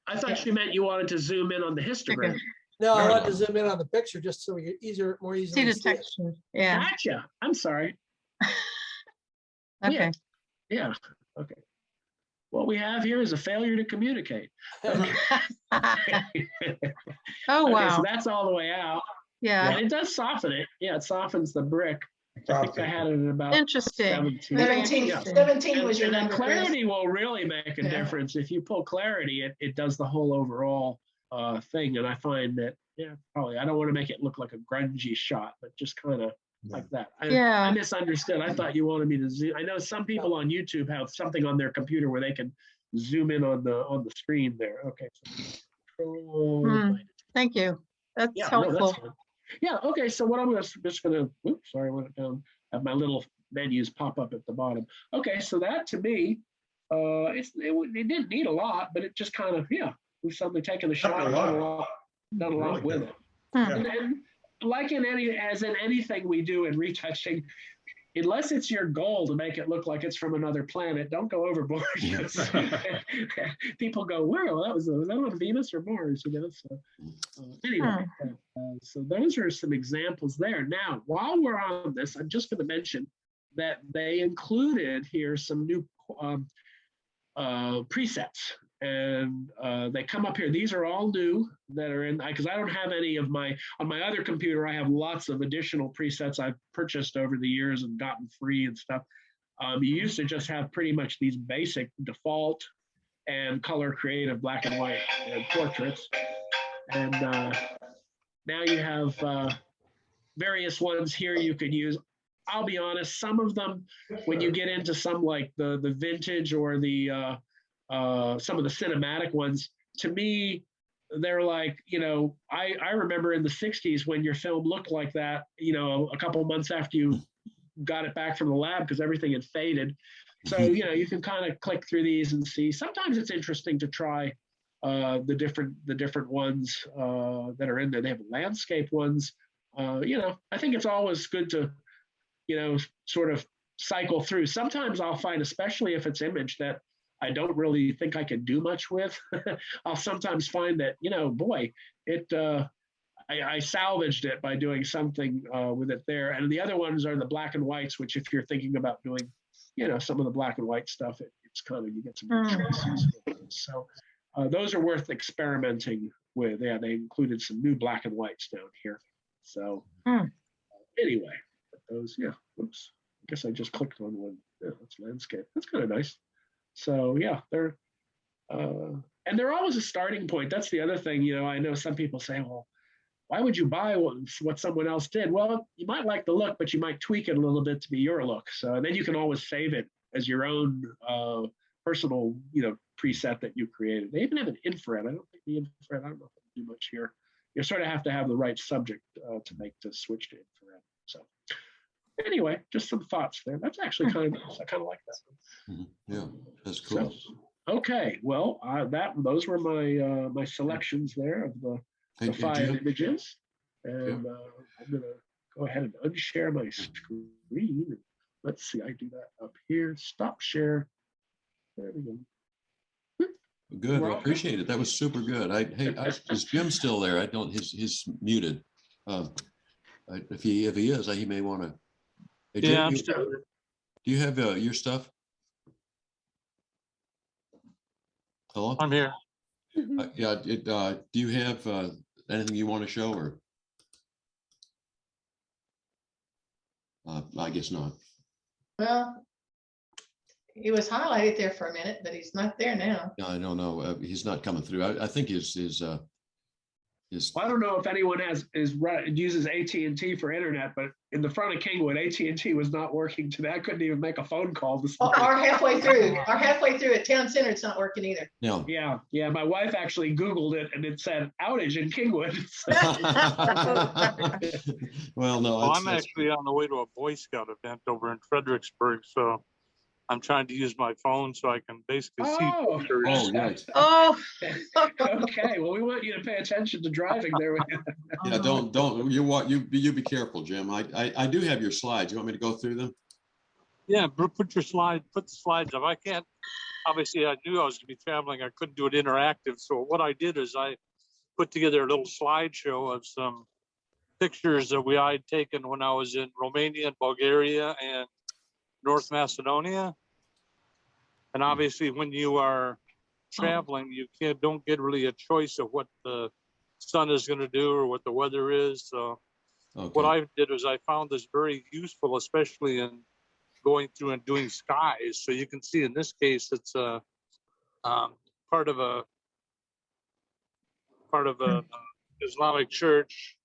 I thought you meant you wanted to zoom in on the histogram. No, I wanted to zoom in on the picture just so we get more easily see the texture. Yeah. Gotcha. I'm sorry. Okay. Yeah. Okay. What we have here is a failure to communicate. Okay. Oh wow. Okay, so that's all the way out. Yeah. And it does soften it. Yeah, it softens the brick. I think I had it at about interesting. 17. 17 was your and number. Clarity will really make a difference. If you pull clarity, it does the whole overall thing. And I find that, probably, I don't want to make it look like a grungy shot, but just kind of like that. I misunderstood. I thought you wanted me to zoom. I know some people on YouTube have something on their computer where they can zoom in on the screen there. Okay. So thank you. That's helpful. Yeah, okay, so what I'm just gonna, oops, sorry, I went down, have my little menus pop up at the bottom. Okay, so that to me, it didn't need a lot, but it just kind of, we've suddenly taken a shot and done a lot with it. And like in anything we do in retouching, unless it's your goal to make it look like it's from another planet, don't go overboard. People go, "Whoa, was that on Venus or Mars?" You know. So anyway, so those are some examples there. Now, while we're on this, I'm just going to mention that they included here some new presets. And they come up here. These are all new that are in, because I don't have any of on my other computer, I have lots of additional presets I've purchased over the years and gotten free and stuff. You used to just have pretty much these basic default and color creative black and white and portraits. And now you have various ones here you could use. I'll be honest, some of them, when you get into some like the vintage or the some of the cinematic ones, to me, they're like, you know, I remember in the 60s when your film looked like that, you know, a couple of months after you got it back from the lab because everything had faded. So, you know, you can kind of click through these and see. Sometimes it's interesting to try the different ones that are in there. They have landscape ones. You know, I think it's always good to, you know, sort of cycle through. Sometimes I'll find, especially if it's image that I don't really think I can do much with, I'll sometimes find that, you know, boy, I salvaged it by doing something with it there. And the other ones are the black and whites, which if you're thinking about doing, you know, some of the black and white stuff, it's kind of, you get some good choices. So those are worth experimenting with. Yeah, they included some new black and whites down here. So anyway, those, yeah, oops. I guess I just clicked on one. Yeah, that's landscape. That's kind of nice. So yeah, they're and they're always a starting point. That's the other thing. You know, I know some people say, well, why would you buy what someone else did? Well, you might like the look, but you might tweak it a little bit to be your look. So then you can always save it as your own personal, you know, preset that you created. They even have an infrared. I don't think the infrared, I don't know if they do much here. You sort of have to have the right subject to switch to infrared. So anyway, just some thoughts there. That's actually kind of nice. I kind of like that. Yeah, that's cool. So, okay, well, those were my my selections there of the 5 images, and I'm gonna go ahead and unshare my screen. Let's see, I do that up here. Stop share. There we go. Good, I appreciate it. That was super good. Is Jim still there? I don't. He's muted. If he is, he may want to. Hey, Jim, yeah, I'm still there. Do you have your stuff? Hello? I'm here. Yeah. Do you have anything you want to show, or? I guess not. Well, he was highlighted there for a minute, but he's not there now. Yeah, I don't know. He's not coming through. I think his Well, I don't know if anyone uses AT&T for internet, but in the front of Kingwood, AT&T was not working today. I couldn't even make a phone call this morning. Or halfway through at Town Center, it's not working either. No. Yeah. My wife actually Googled it and it said outage in Kingwood. Well, no. Well, I'm actually on the way to a Boy Scout event over in Fredericksburg, so I'm trying to use my phone so I can basically see pictures. Oh, nice. Oh, Okay. Well, we want you to pay attention to driving there. Yeah, don't. You be careful, Jim. I do have your slides. You want me to go through them? Yeah, put the slides up. I can't, obviously I knew I was gonna be traveling. I couldn't do it interactive. So what I did is I put together a little slideshow of some pictures that I'd taken when I was in Romania and Bulgaria and North Macedonia. And obviously when you are traveling, you don't get really a choice of what the sun is going to do or what the weather is. So what I did was I found this very useful, especially in going through and doing skies. So you can see in this case, it's a part of a Islamic church.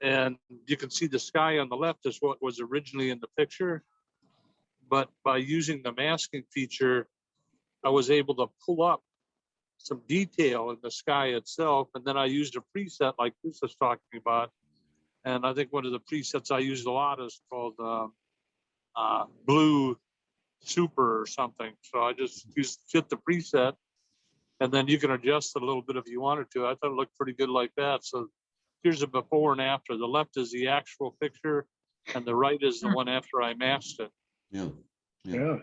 And you can see the sky on the left is what was originally in the picture. But by using the masking feature, I was able to pull up some detail in the sky itself. And then I used a preset like Chris was talking about. And I think one of the presets I used a lot is called Blue Super or something. So I just hit the preset, and then you can adjust it a little bit if you wanted to. I thought it looked pretty good like that. So here's a before and after. The left is the actual picture. and the right is the one after I masked it. Yeah. Yeah,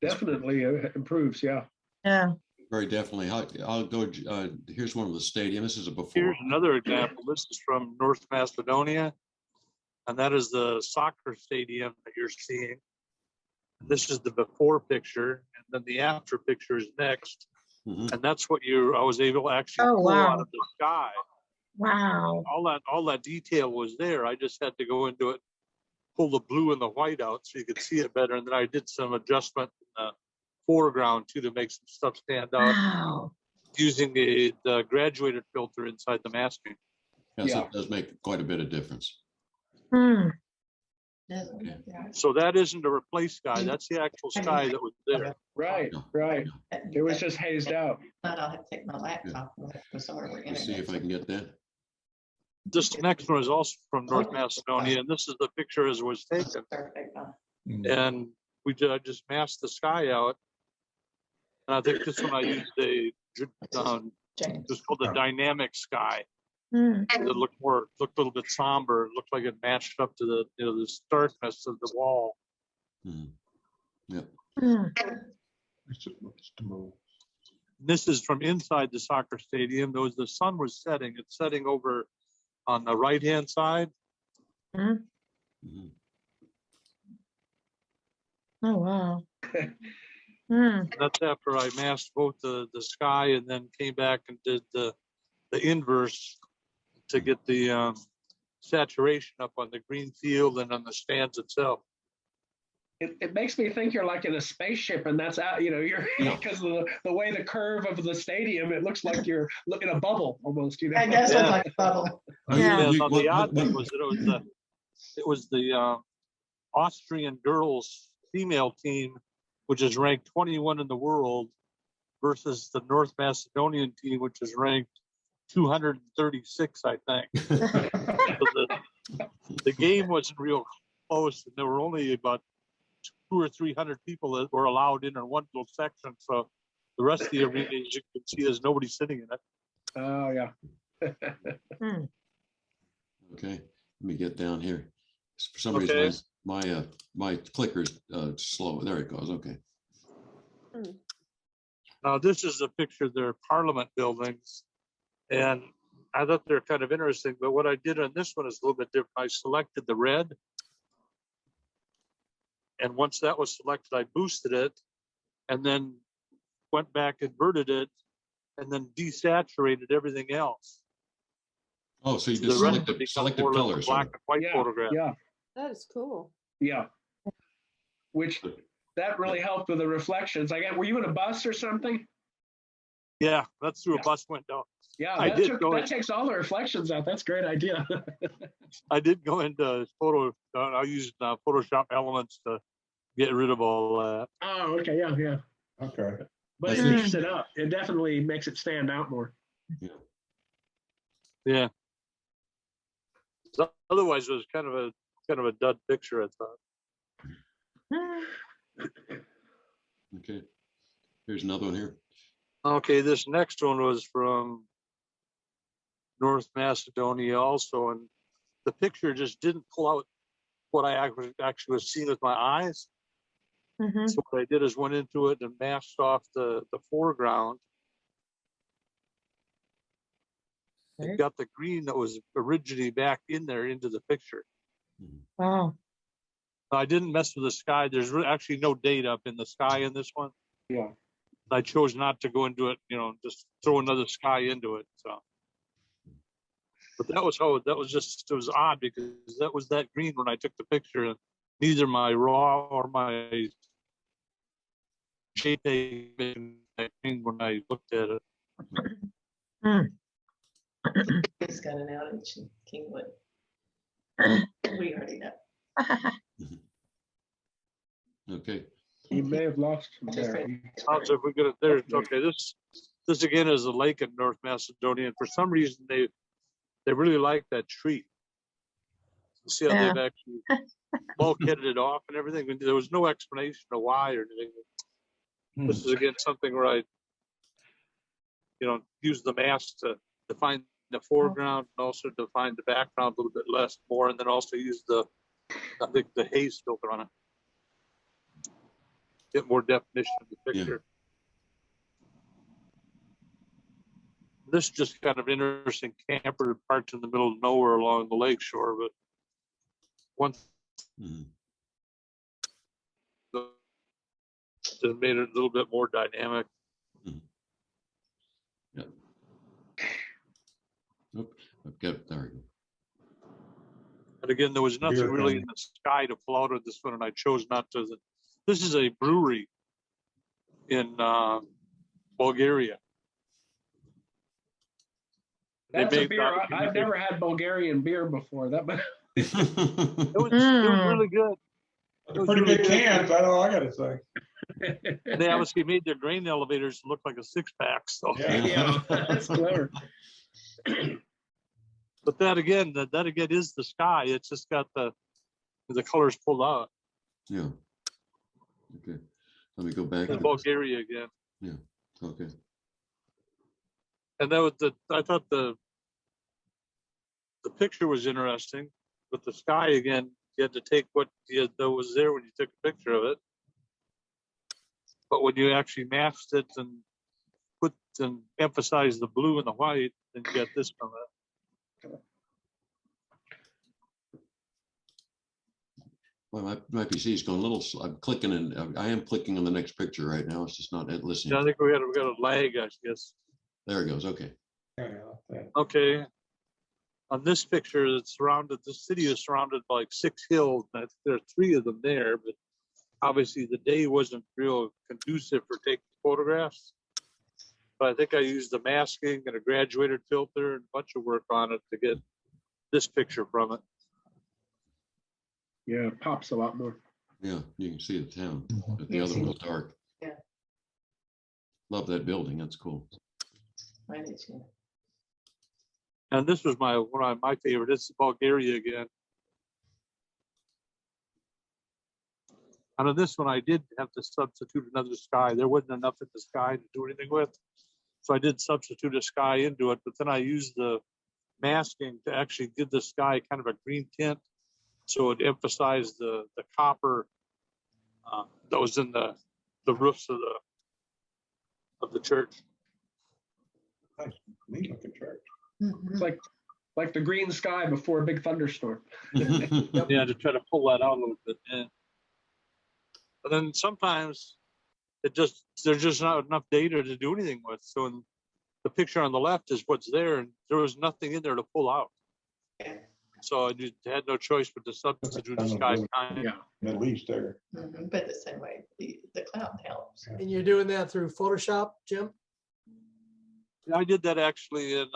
definitely improves. Yeah. Yeah. Very definitely. I'll go, here's one of the stadium. This is a before. Here's another example. This is from North Macedonia, and that is the soccer stadium that you're seeing. This is the before picture, and then the after picture is next. Mhm. And that's what I was able to actually Oh, pull out wow. of the sky. Wow. All that detail was there. I just had to go into it, pull the blue and the white out so you could see it better. And then I did some adjustment in the foreground too to make some stuff stand out Wow. using the graduated filter inside the masking. Yes, Yeah. it does make quite a bit of difference. Hmm. Okay. So that isn't a replaced sky. That's the actual sky that was there. Right. Right. It was just hazed out. But I'll have to take my laptop with some of our Let's see if I can get that. This next one is also from North Macedonia, and this is the picture as it was taken. And I just masked the sky out. And I think this one I used just called the dynamic sky. Hmm. It looked a little bit somber. It looked like it matched up to the the starkness of the wall. Mhm. Yeah. Hmm. This is from inside the soccer stadium. The sun was setting. It's setting over on the right hand side. Mhm. Oh, wow. Hmm. That's after I masked both the sky and then came back and did the inverse to get the saturation up on the green field and on the stands itself. It makes me think you're like in a spaceship, and that's out. You're because of the way the curve of the stadium. It looks like you're looking a bubble almost. It does look like a bubble. Yeah. The odd thing was that it was the Austrian girls female team, which is ranked 21 in the world, versus the North Macedonian team, which is ranked 236, I think. So the game wasn't real close, and there were only about 200 or 300 people that were allowed in one little section. So the rest of the arena, as you can see, there's nobody sitting in it. Oh yeah. Hmm. Okay, let me get down here. For some reason, my clicker's slow. There it goes. Okay. Now this is a picture of their parliament buildings, and I thought they're kind of interesting. But what I did on this one is a little bit different. I selected the red, and once that was selected, I boosted it, and then went back, inverted it, and then desaturated everything else. Oh, so you So just the rest would become selected more like a colors. black and white Yeah. photograph. Yeah. That is cool. Yeah. Which that really helped with the reflections. Were you in a bus or something? Yeah, that's through Yeah. a bus window. Yeah, that takes all the reflections out. That's a great idea. I did go into I used Photoshop Elements to get rid of all that. Oh, okay. Yeah, yeah. Okay. But I it see. beefs it up. It definitely makes it stand out more. Yeah. So otherwise, it was kind of a dud picture, I thought. Okay. Here's another one here. Okay, this next one was from North Macedonia also, and the picture just didn't pull out what I actually was seeing with my eyes. Mhm. So what I did is went into it and masked off the foreground. Okay. And got the green that was originally back in there into the picture. Wow. I didn't mess with the sky. There's actually no data up in the sky in this one. Yeah. I chose not to go into it, just throw another sky into it. So, but that was it was odd because that was that green when I took the picture, and neither my raw or my JPEG that green when I looked at it. He's got an outage in Kingwood. We already know. Okay. He may have lost him Just there. So if we get it there, okay. This again is a lake in North Macedonia, and for some reason they really like that tree. You see how Yeah. they've actually bulkheaded it off and everything. There was no explanation of why or anything. This is again something where I, use the mask to define the foreground and also define the background a little bit more, and then also use the I think the haze filter on it. Get more definition of the Yeah. picture. This is just kind of interesting camper parked in the middle of nowhere along the lake shore, but once Mhm. it made it a little bit more dynamic. Yeah. Nope. Okay, there we go. And again, there was nothing Beer really thing. in the sky to pull out of this one, and I chose not to. This is a brewery in Bulgaria. They That's a made beer. that- I've never had Bulgarian beer before. That, but It was really good. They're pretty big cans, that's all I gotta say. And they obviously made their grain elevators look like a six-pack. So, yeah, that's clever. but that again is the sky. It's just got the colors pulled out. Yeah. Okay. Let me go back. In Bulgaria again. Yeah. Okay. And that was I thought the picture was interesting, but the sky again, you had to take what that was there when you took a picture of it. But when you actually masked it and put and emphasized the blue and the white, then you get this from it. Well, my PC is going a little. I'm clicking and I am clicking on the next picture right now. It's just not listening. Yeah, I think we got a lag, I guess. There it goes. Okay. Okay. On this picture, it's surrounded. The city is surrounded by like 6 hills. There are 3 of them there, but obviously the day wasn't real conducive for taking photographs. But I think I used the masking and a graduated filter and a bunch of work on it to get this picture from it. Yeah, it pops a lot more. Yeah, you can see the town, but the other one was dark. Yeah. Love that building. That's cool. Mine is, yeah. And this was one of my favorite. It's Bulgaria again. And on this one, I did have to substitute another sky. There wasn't enough in the sky to do anything with. So I did substitute a sky into it, but then I used the masking to actually give the sky kind of a green tint. So it emphasized the copper that was in the roofs of the church. Neat looking church. It's like the green sky before a big thunderstorm. Yeah, to try to pull that out a little bit. Yeah. But then sometimes there's just not enough data to do anything with. So in the picture on the left is what's there, and there was nothing in there to pull out. So I had no choice but to substitute the sky behind. Yeah. At least there. But the same way, the cloud helps. And you're doing that through Photoshop, Jim? I did that actually in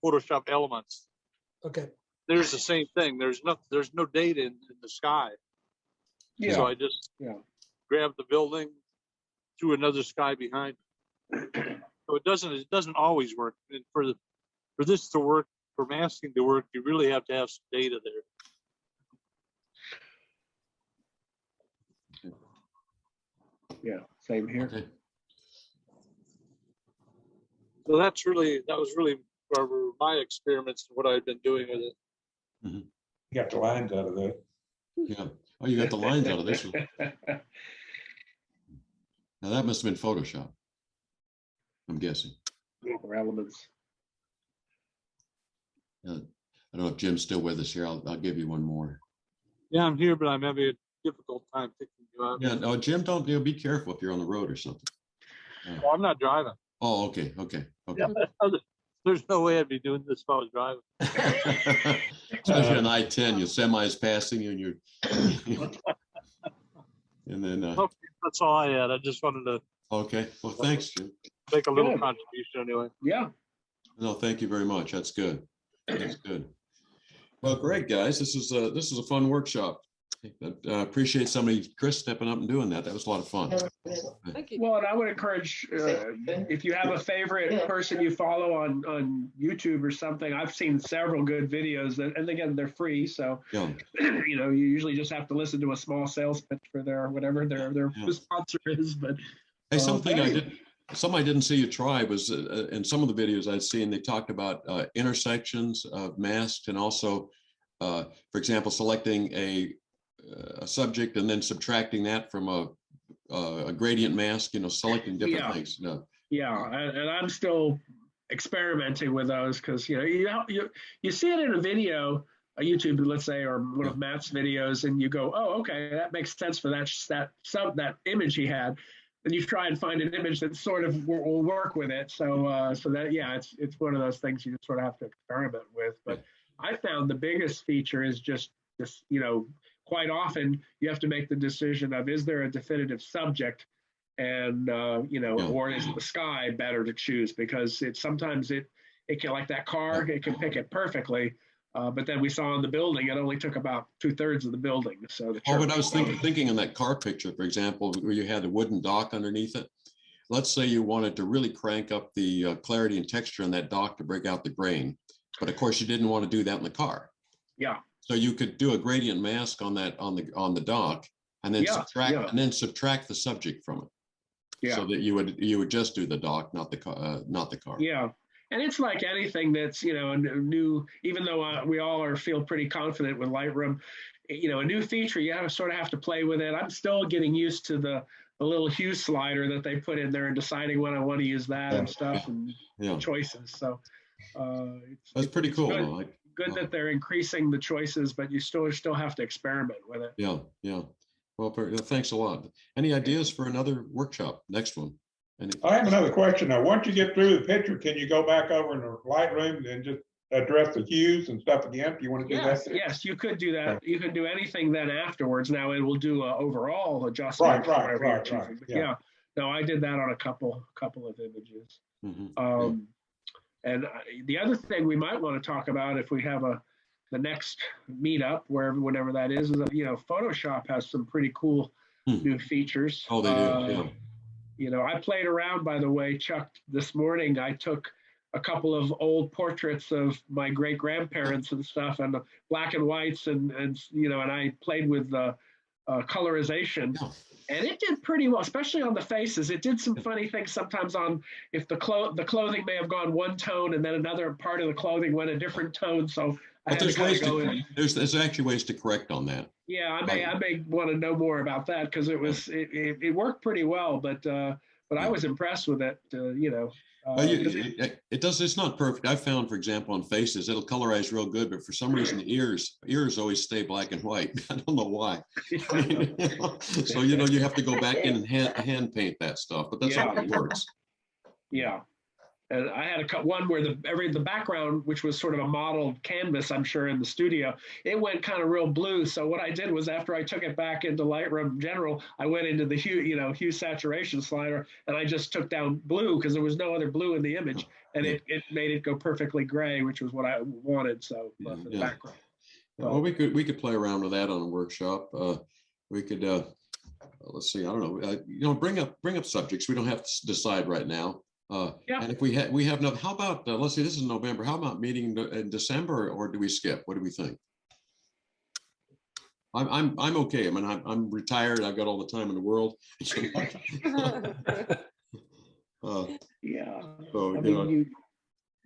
Photoshop Elements. Okay. There's the same thing. There's no data in the sky. Yeah. So I just grabbed the building, threw another sky behind. So it doesn't always work. And for this to work, for masking to work, you really have to have some data there. Yeah, same here. Okay. So that was really my experiments and what I've been doing with it. Mhm. You got the lines out of that. Yeah. Oh, you got the lines out of this one. Now that must have been Photoshop, I'm guessing. Or elements. I don't know if Jim's still with us here. I'll give you one more. Yeah, I'm here, but I'm having a difficult time picking you up. Yeah. No, Jim, be careful if you're on the road or something. Well, I'm not driving. Oh, okay. Yeah, there's no way I'd be doing this if I was driving. Especially on I-10, your semi's passing you and you're. And then. Okay, that's all I had. I just wanted to. Okay. Well, thanks, Jim. Make a little Good. contribution anyway. Yeah. No, thank you very much. That's good. That's good. Well, great, guys. This is a fun workshop. Appreciate somebody, Chris, stepping up and doing that. That was a lot of fun. Thank you. Well, and I would encourage, if you have a favorite person you follow on YouTube or something, I've seen several good videos, and again, they're free. So, Yeah. you usually just have to listen to a small sales pitch for whatever their Yeah. sponsor is. But Hey, something hey. I didn't see you try was in some of the videos I'd seen, they talked about intersections of masks and also for example, selecting a subject and then subtracting that from a gradient mask, selecting different things. No. Yeah, and I'm still experimenting with those because you see it in a video, a YouTube, let's say, or one of Matt's videos, and you go, oh, okay, that makes sense for that image he had. And you try and find an image that sort of will work with it. So it's one of those things you just sort of have to experiment with. But I found the biggest feature is just quite often you have to make the decision of, is there a definitive subject, and or is the sky better to choose, because sometimes it can, like that car, it can pick it perfectly. But then we saw in the building, it only took about 2/3 of the building. So but I was thinking in that car picture, for example, where you had a wooden dock underneath it. Let's say you wanted to really crank up the clarity and texture in that dock to break out the grain. But of course, you didn't want to do that in the car. Yeah. So you could do a gradient mask on the dock, and then subtract the subject from it. Yeah. So that you would just do the dock, not the car. Yeah. And it's like anything that's, new, even though we all feel pretty confident with Lightroom, a new feature, you sort of have to play with it. I'm still getting used to the little hue slider that they put in there and deciding when I want to use that and stuff and choices. So that's pretty cool. Good that they're increasing the choices, but you still have to experiment with it. Yeah. Yeah. Well, thanks a lot. Any ideas for another workshop? Next one. I have another question. Now, once you get through the picture, can you go back over in the Lightroom and just address the hues and stuff again? Do you want to do that? Yes, you could do that. You can do anything then afterwards. Now it will do an overall adjustment. Right. Yeah. No, I did that on a couple of images. Mm-hmm. And the other thing we might want to talk about if we have the next meetup, whenever that is Photoshop has some pretty cool new features. Oh, they do. I played around, by the way, Chuck, this morning. I took a couple of old portraits of my great grandparents and stuff, and the black and whites, and I played with the colorization, and it did pretty well, especially on the faces. It did some funny things sometimes on if the clothing may have gone one tone, and then another part of the clothing went a different tone. So there's actually ways to correct on that. Yeah, I may want to know more about that, because it worked pretty well, but I was impressed with it. It's not perfect. I found, for example, on faces, it'll colorize real good, but for some reason the ears always stay black and white. I don't know why. So you have to go back in and hand paint that stuff, but that's how it works. Yeah. And I had one where the background, which was sort of a modeled canvas, I'm sure, in the studio, it went kind of real blue. So what I did was, after I took it back into Lightroom General, I went into the hue saturation slider, and I just took down blue, because there was no other blue in the image, and it made it go perfectly gray, which was what I wanted. So for the background. Well, we could play around with that on a workshop. We could let's see. I don't know. Bring up subjects. We don't have to decide right now. And if we have no, how about let's see, this is November. How about meeting in December, or do we skip? What do we think? I'm okay. I mean, I'm retired. I've got all the time in the world. So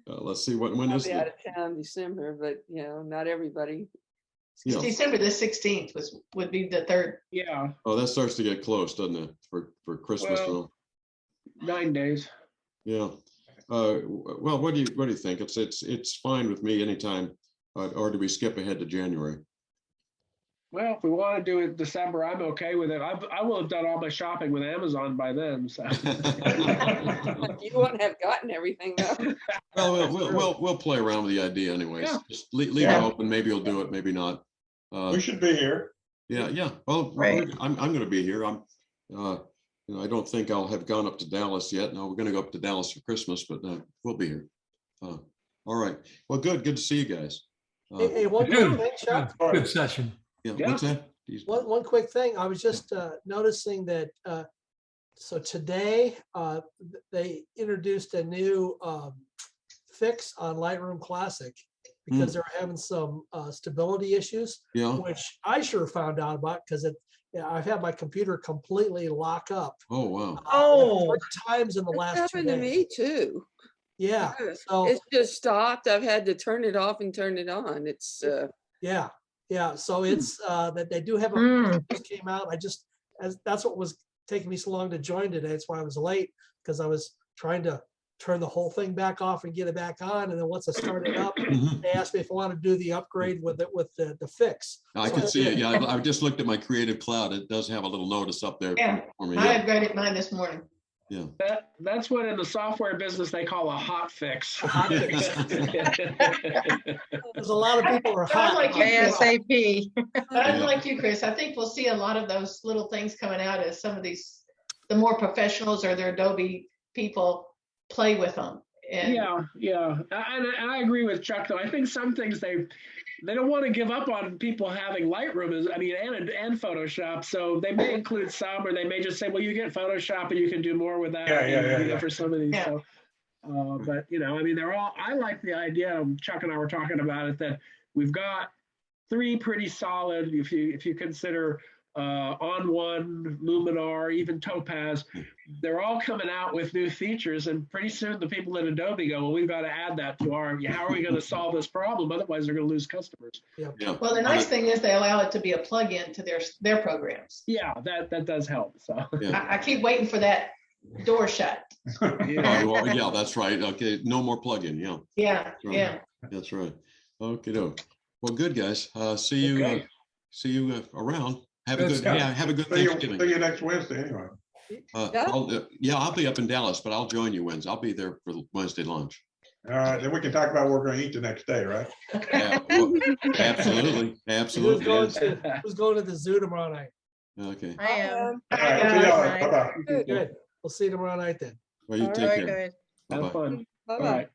let's see when I'll is be out of town December, but not everybody. December the 16th would be the third. Yeah. Oh, that starts to get close, doesn't it? For Christmas. Well, 9 days. Yeah. Well, what do you think? It's fine with me anytime, or do we skip ahead to January? Well, if we want to do it December, I'm okay with it. I will have done all my shopping with Amazon by then. So. You won't have gotten everything though. Well, we'll play around with the idea anyways. Yeah. Just leave it open. Maybe you'll do it. Maybe not. We should be here. Yeah. Well, right. I'm going to be here. I don't think I'll have gone up to Dallas yet. No, we're going to go up to Dallas for Christmas, but we'll be here. All right. Well, good to see you guys. Hey, one quick thing, Chuck. Good session. Yeah. What's that? One quick thing. I was just noticing that. So today they introduced a new fix on Lightroom Classic, because they're having some stability issues, which I sure found out about, because I've had my computer completely lock up. Oh, wow. 3 times in the last 2 days. Happened to me too. Yeah. So it's just stopped. I've had to turn it off and turn it on. It's Yeah, yeah. So it's that they do have a just came out. That's what was taking me so long to join today. That's why I was late, because I was trying to turn the whole thing back off and get it back on. And then once I started up, they asked me if I want to do the upgrade with it with the fix. I can see it. Yeah, I just looked at my Creative Cloud. It does have a little notice up there Yeah, for me. I Yeah. upgraded mine this morning. Yeah. That's what in the software business they call a hot fix. A hot fix. There's a lot of people are But I'm hot. like you, Chris. ASAP. But I'm like you, Chris. I think we'll see a lot of those little things coming out as some of these, the more professionals or their Adobe people play with them. And Yeah. And I agree with Chuck, though. I think some things they don't want to give up on people having Lightroom, and Photoshop. So they may include some, or they may just say, well, you get Photoshop and you can do more with that. Yeah. For some of these. Yeah. So, but they're all. I like the idea. Chuck and I were talking about it, that we've got 3 pretty solid. If you consider On1, Luminar, even Topaz, they're all coming out with new features, and pretty soon the people at Adobe go, well, we've got to add that to our, how are we going to solve this problem? Otherwise they're going to lose customers. Yeah. well, the nice thing is they allow it to be a plug-in to their programs. Yeah, that does help. So Yeah. I keep waiting for that door shut. Oh, well, yeah, that's right. Okay, no more plugin. Yeah, Yeah, right. yeah. that's right. Okay, well, good guys. See you. Okay. See you around. Have a Good good. stuff. Yeah, have a good See you Thanksgiving. next Wednesday anyway. I'll be up in Dallas, but I'll join you Wednesday. I'll be there for Wednesday lunch. All right, then we can talk about what we're gonna eat the next day, right? Yeah, well, absolutely, Who's absolutely. going Yes. who's going to the zoo tomorrow night? Okay. I am. All right, see y'all. Right. Bye-bye. Good. We'll see you tomorrow night then. Well, you All take right, care. Good. have Bye-bye. fun. All Bye-bye. right.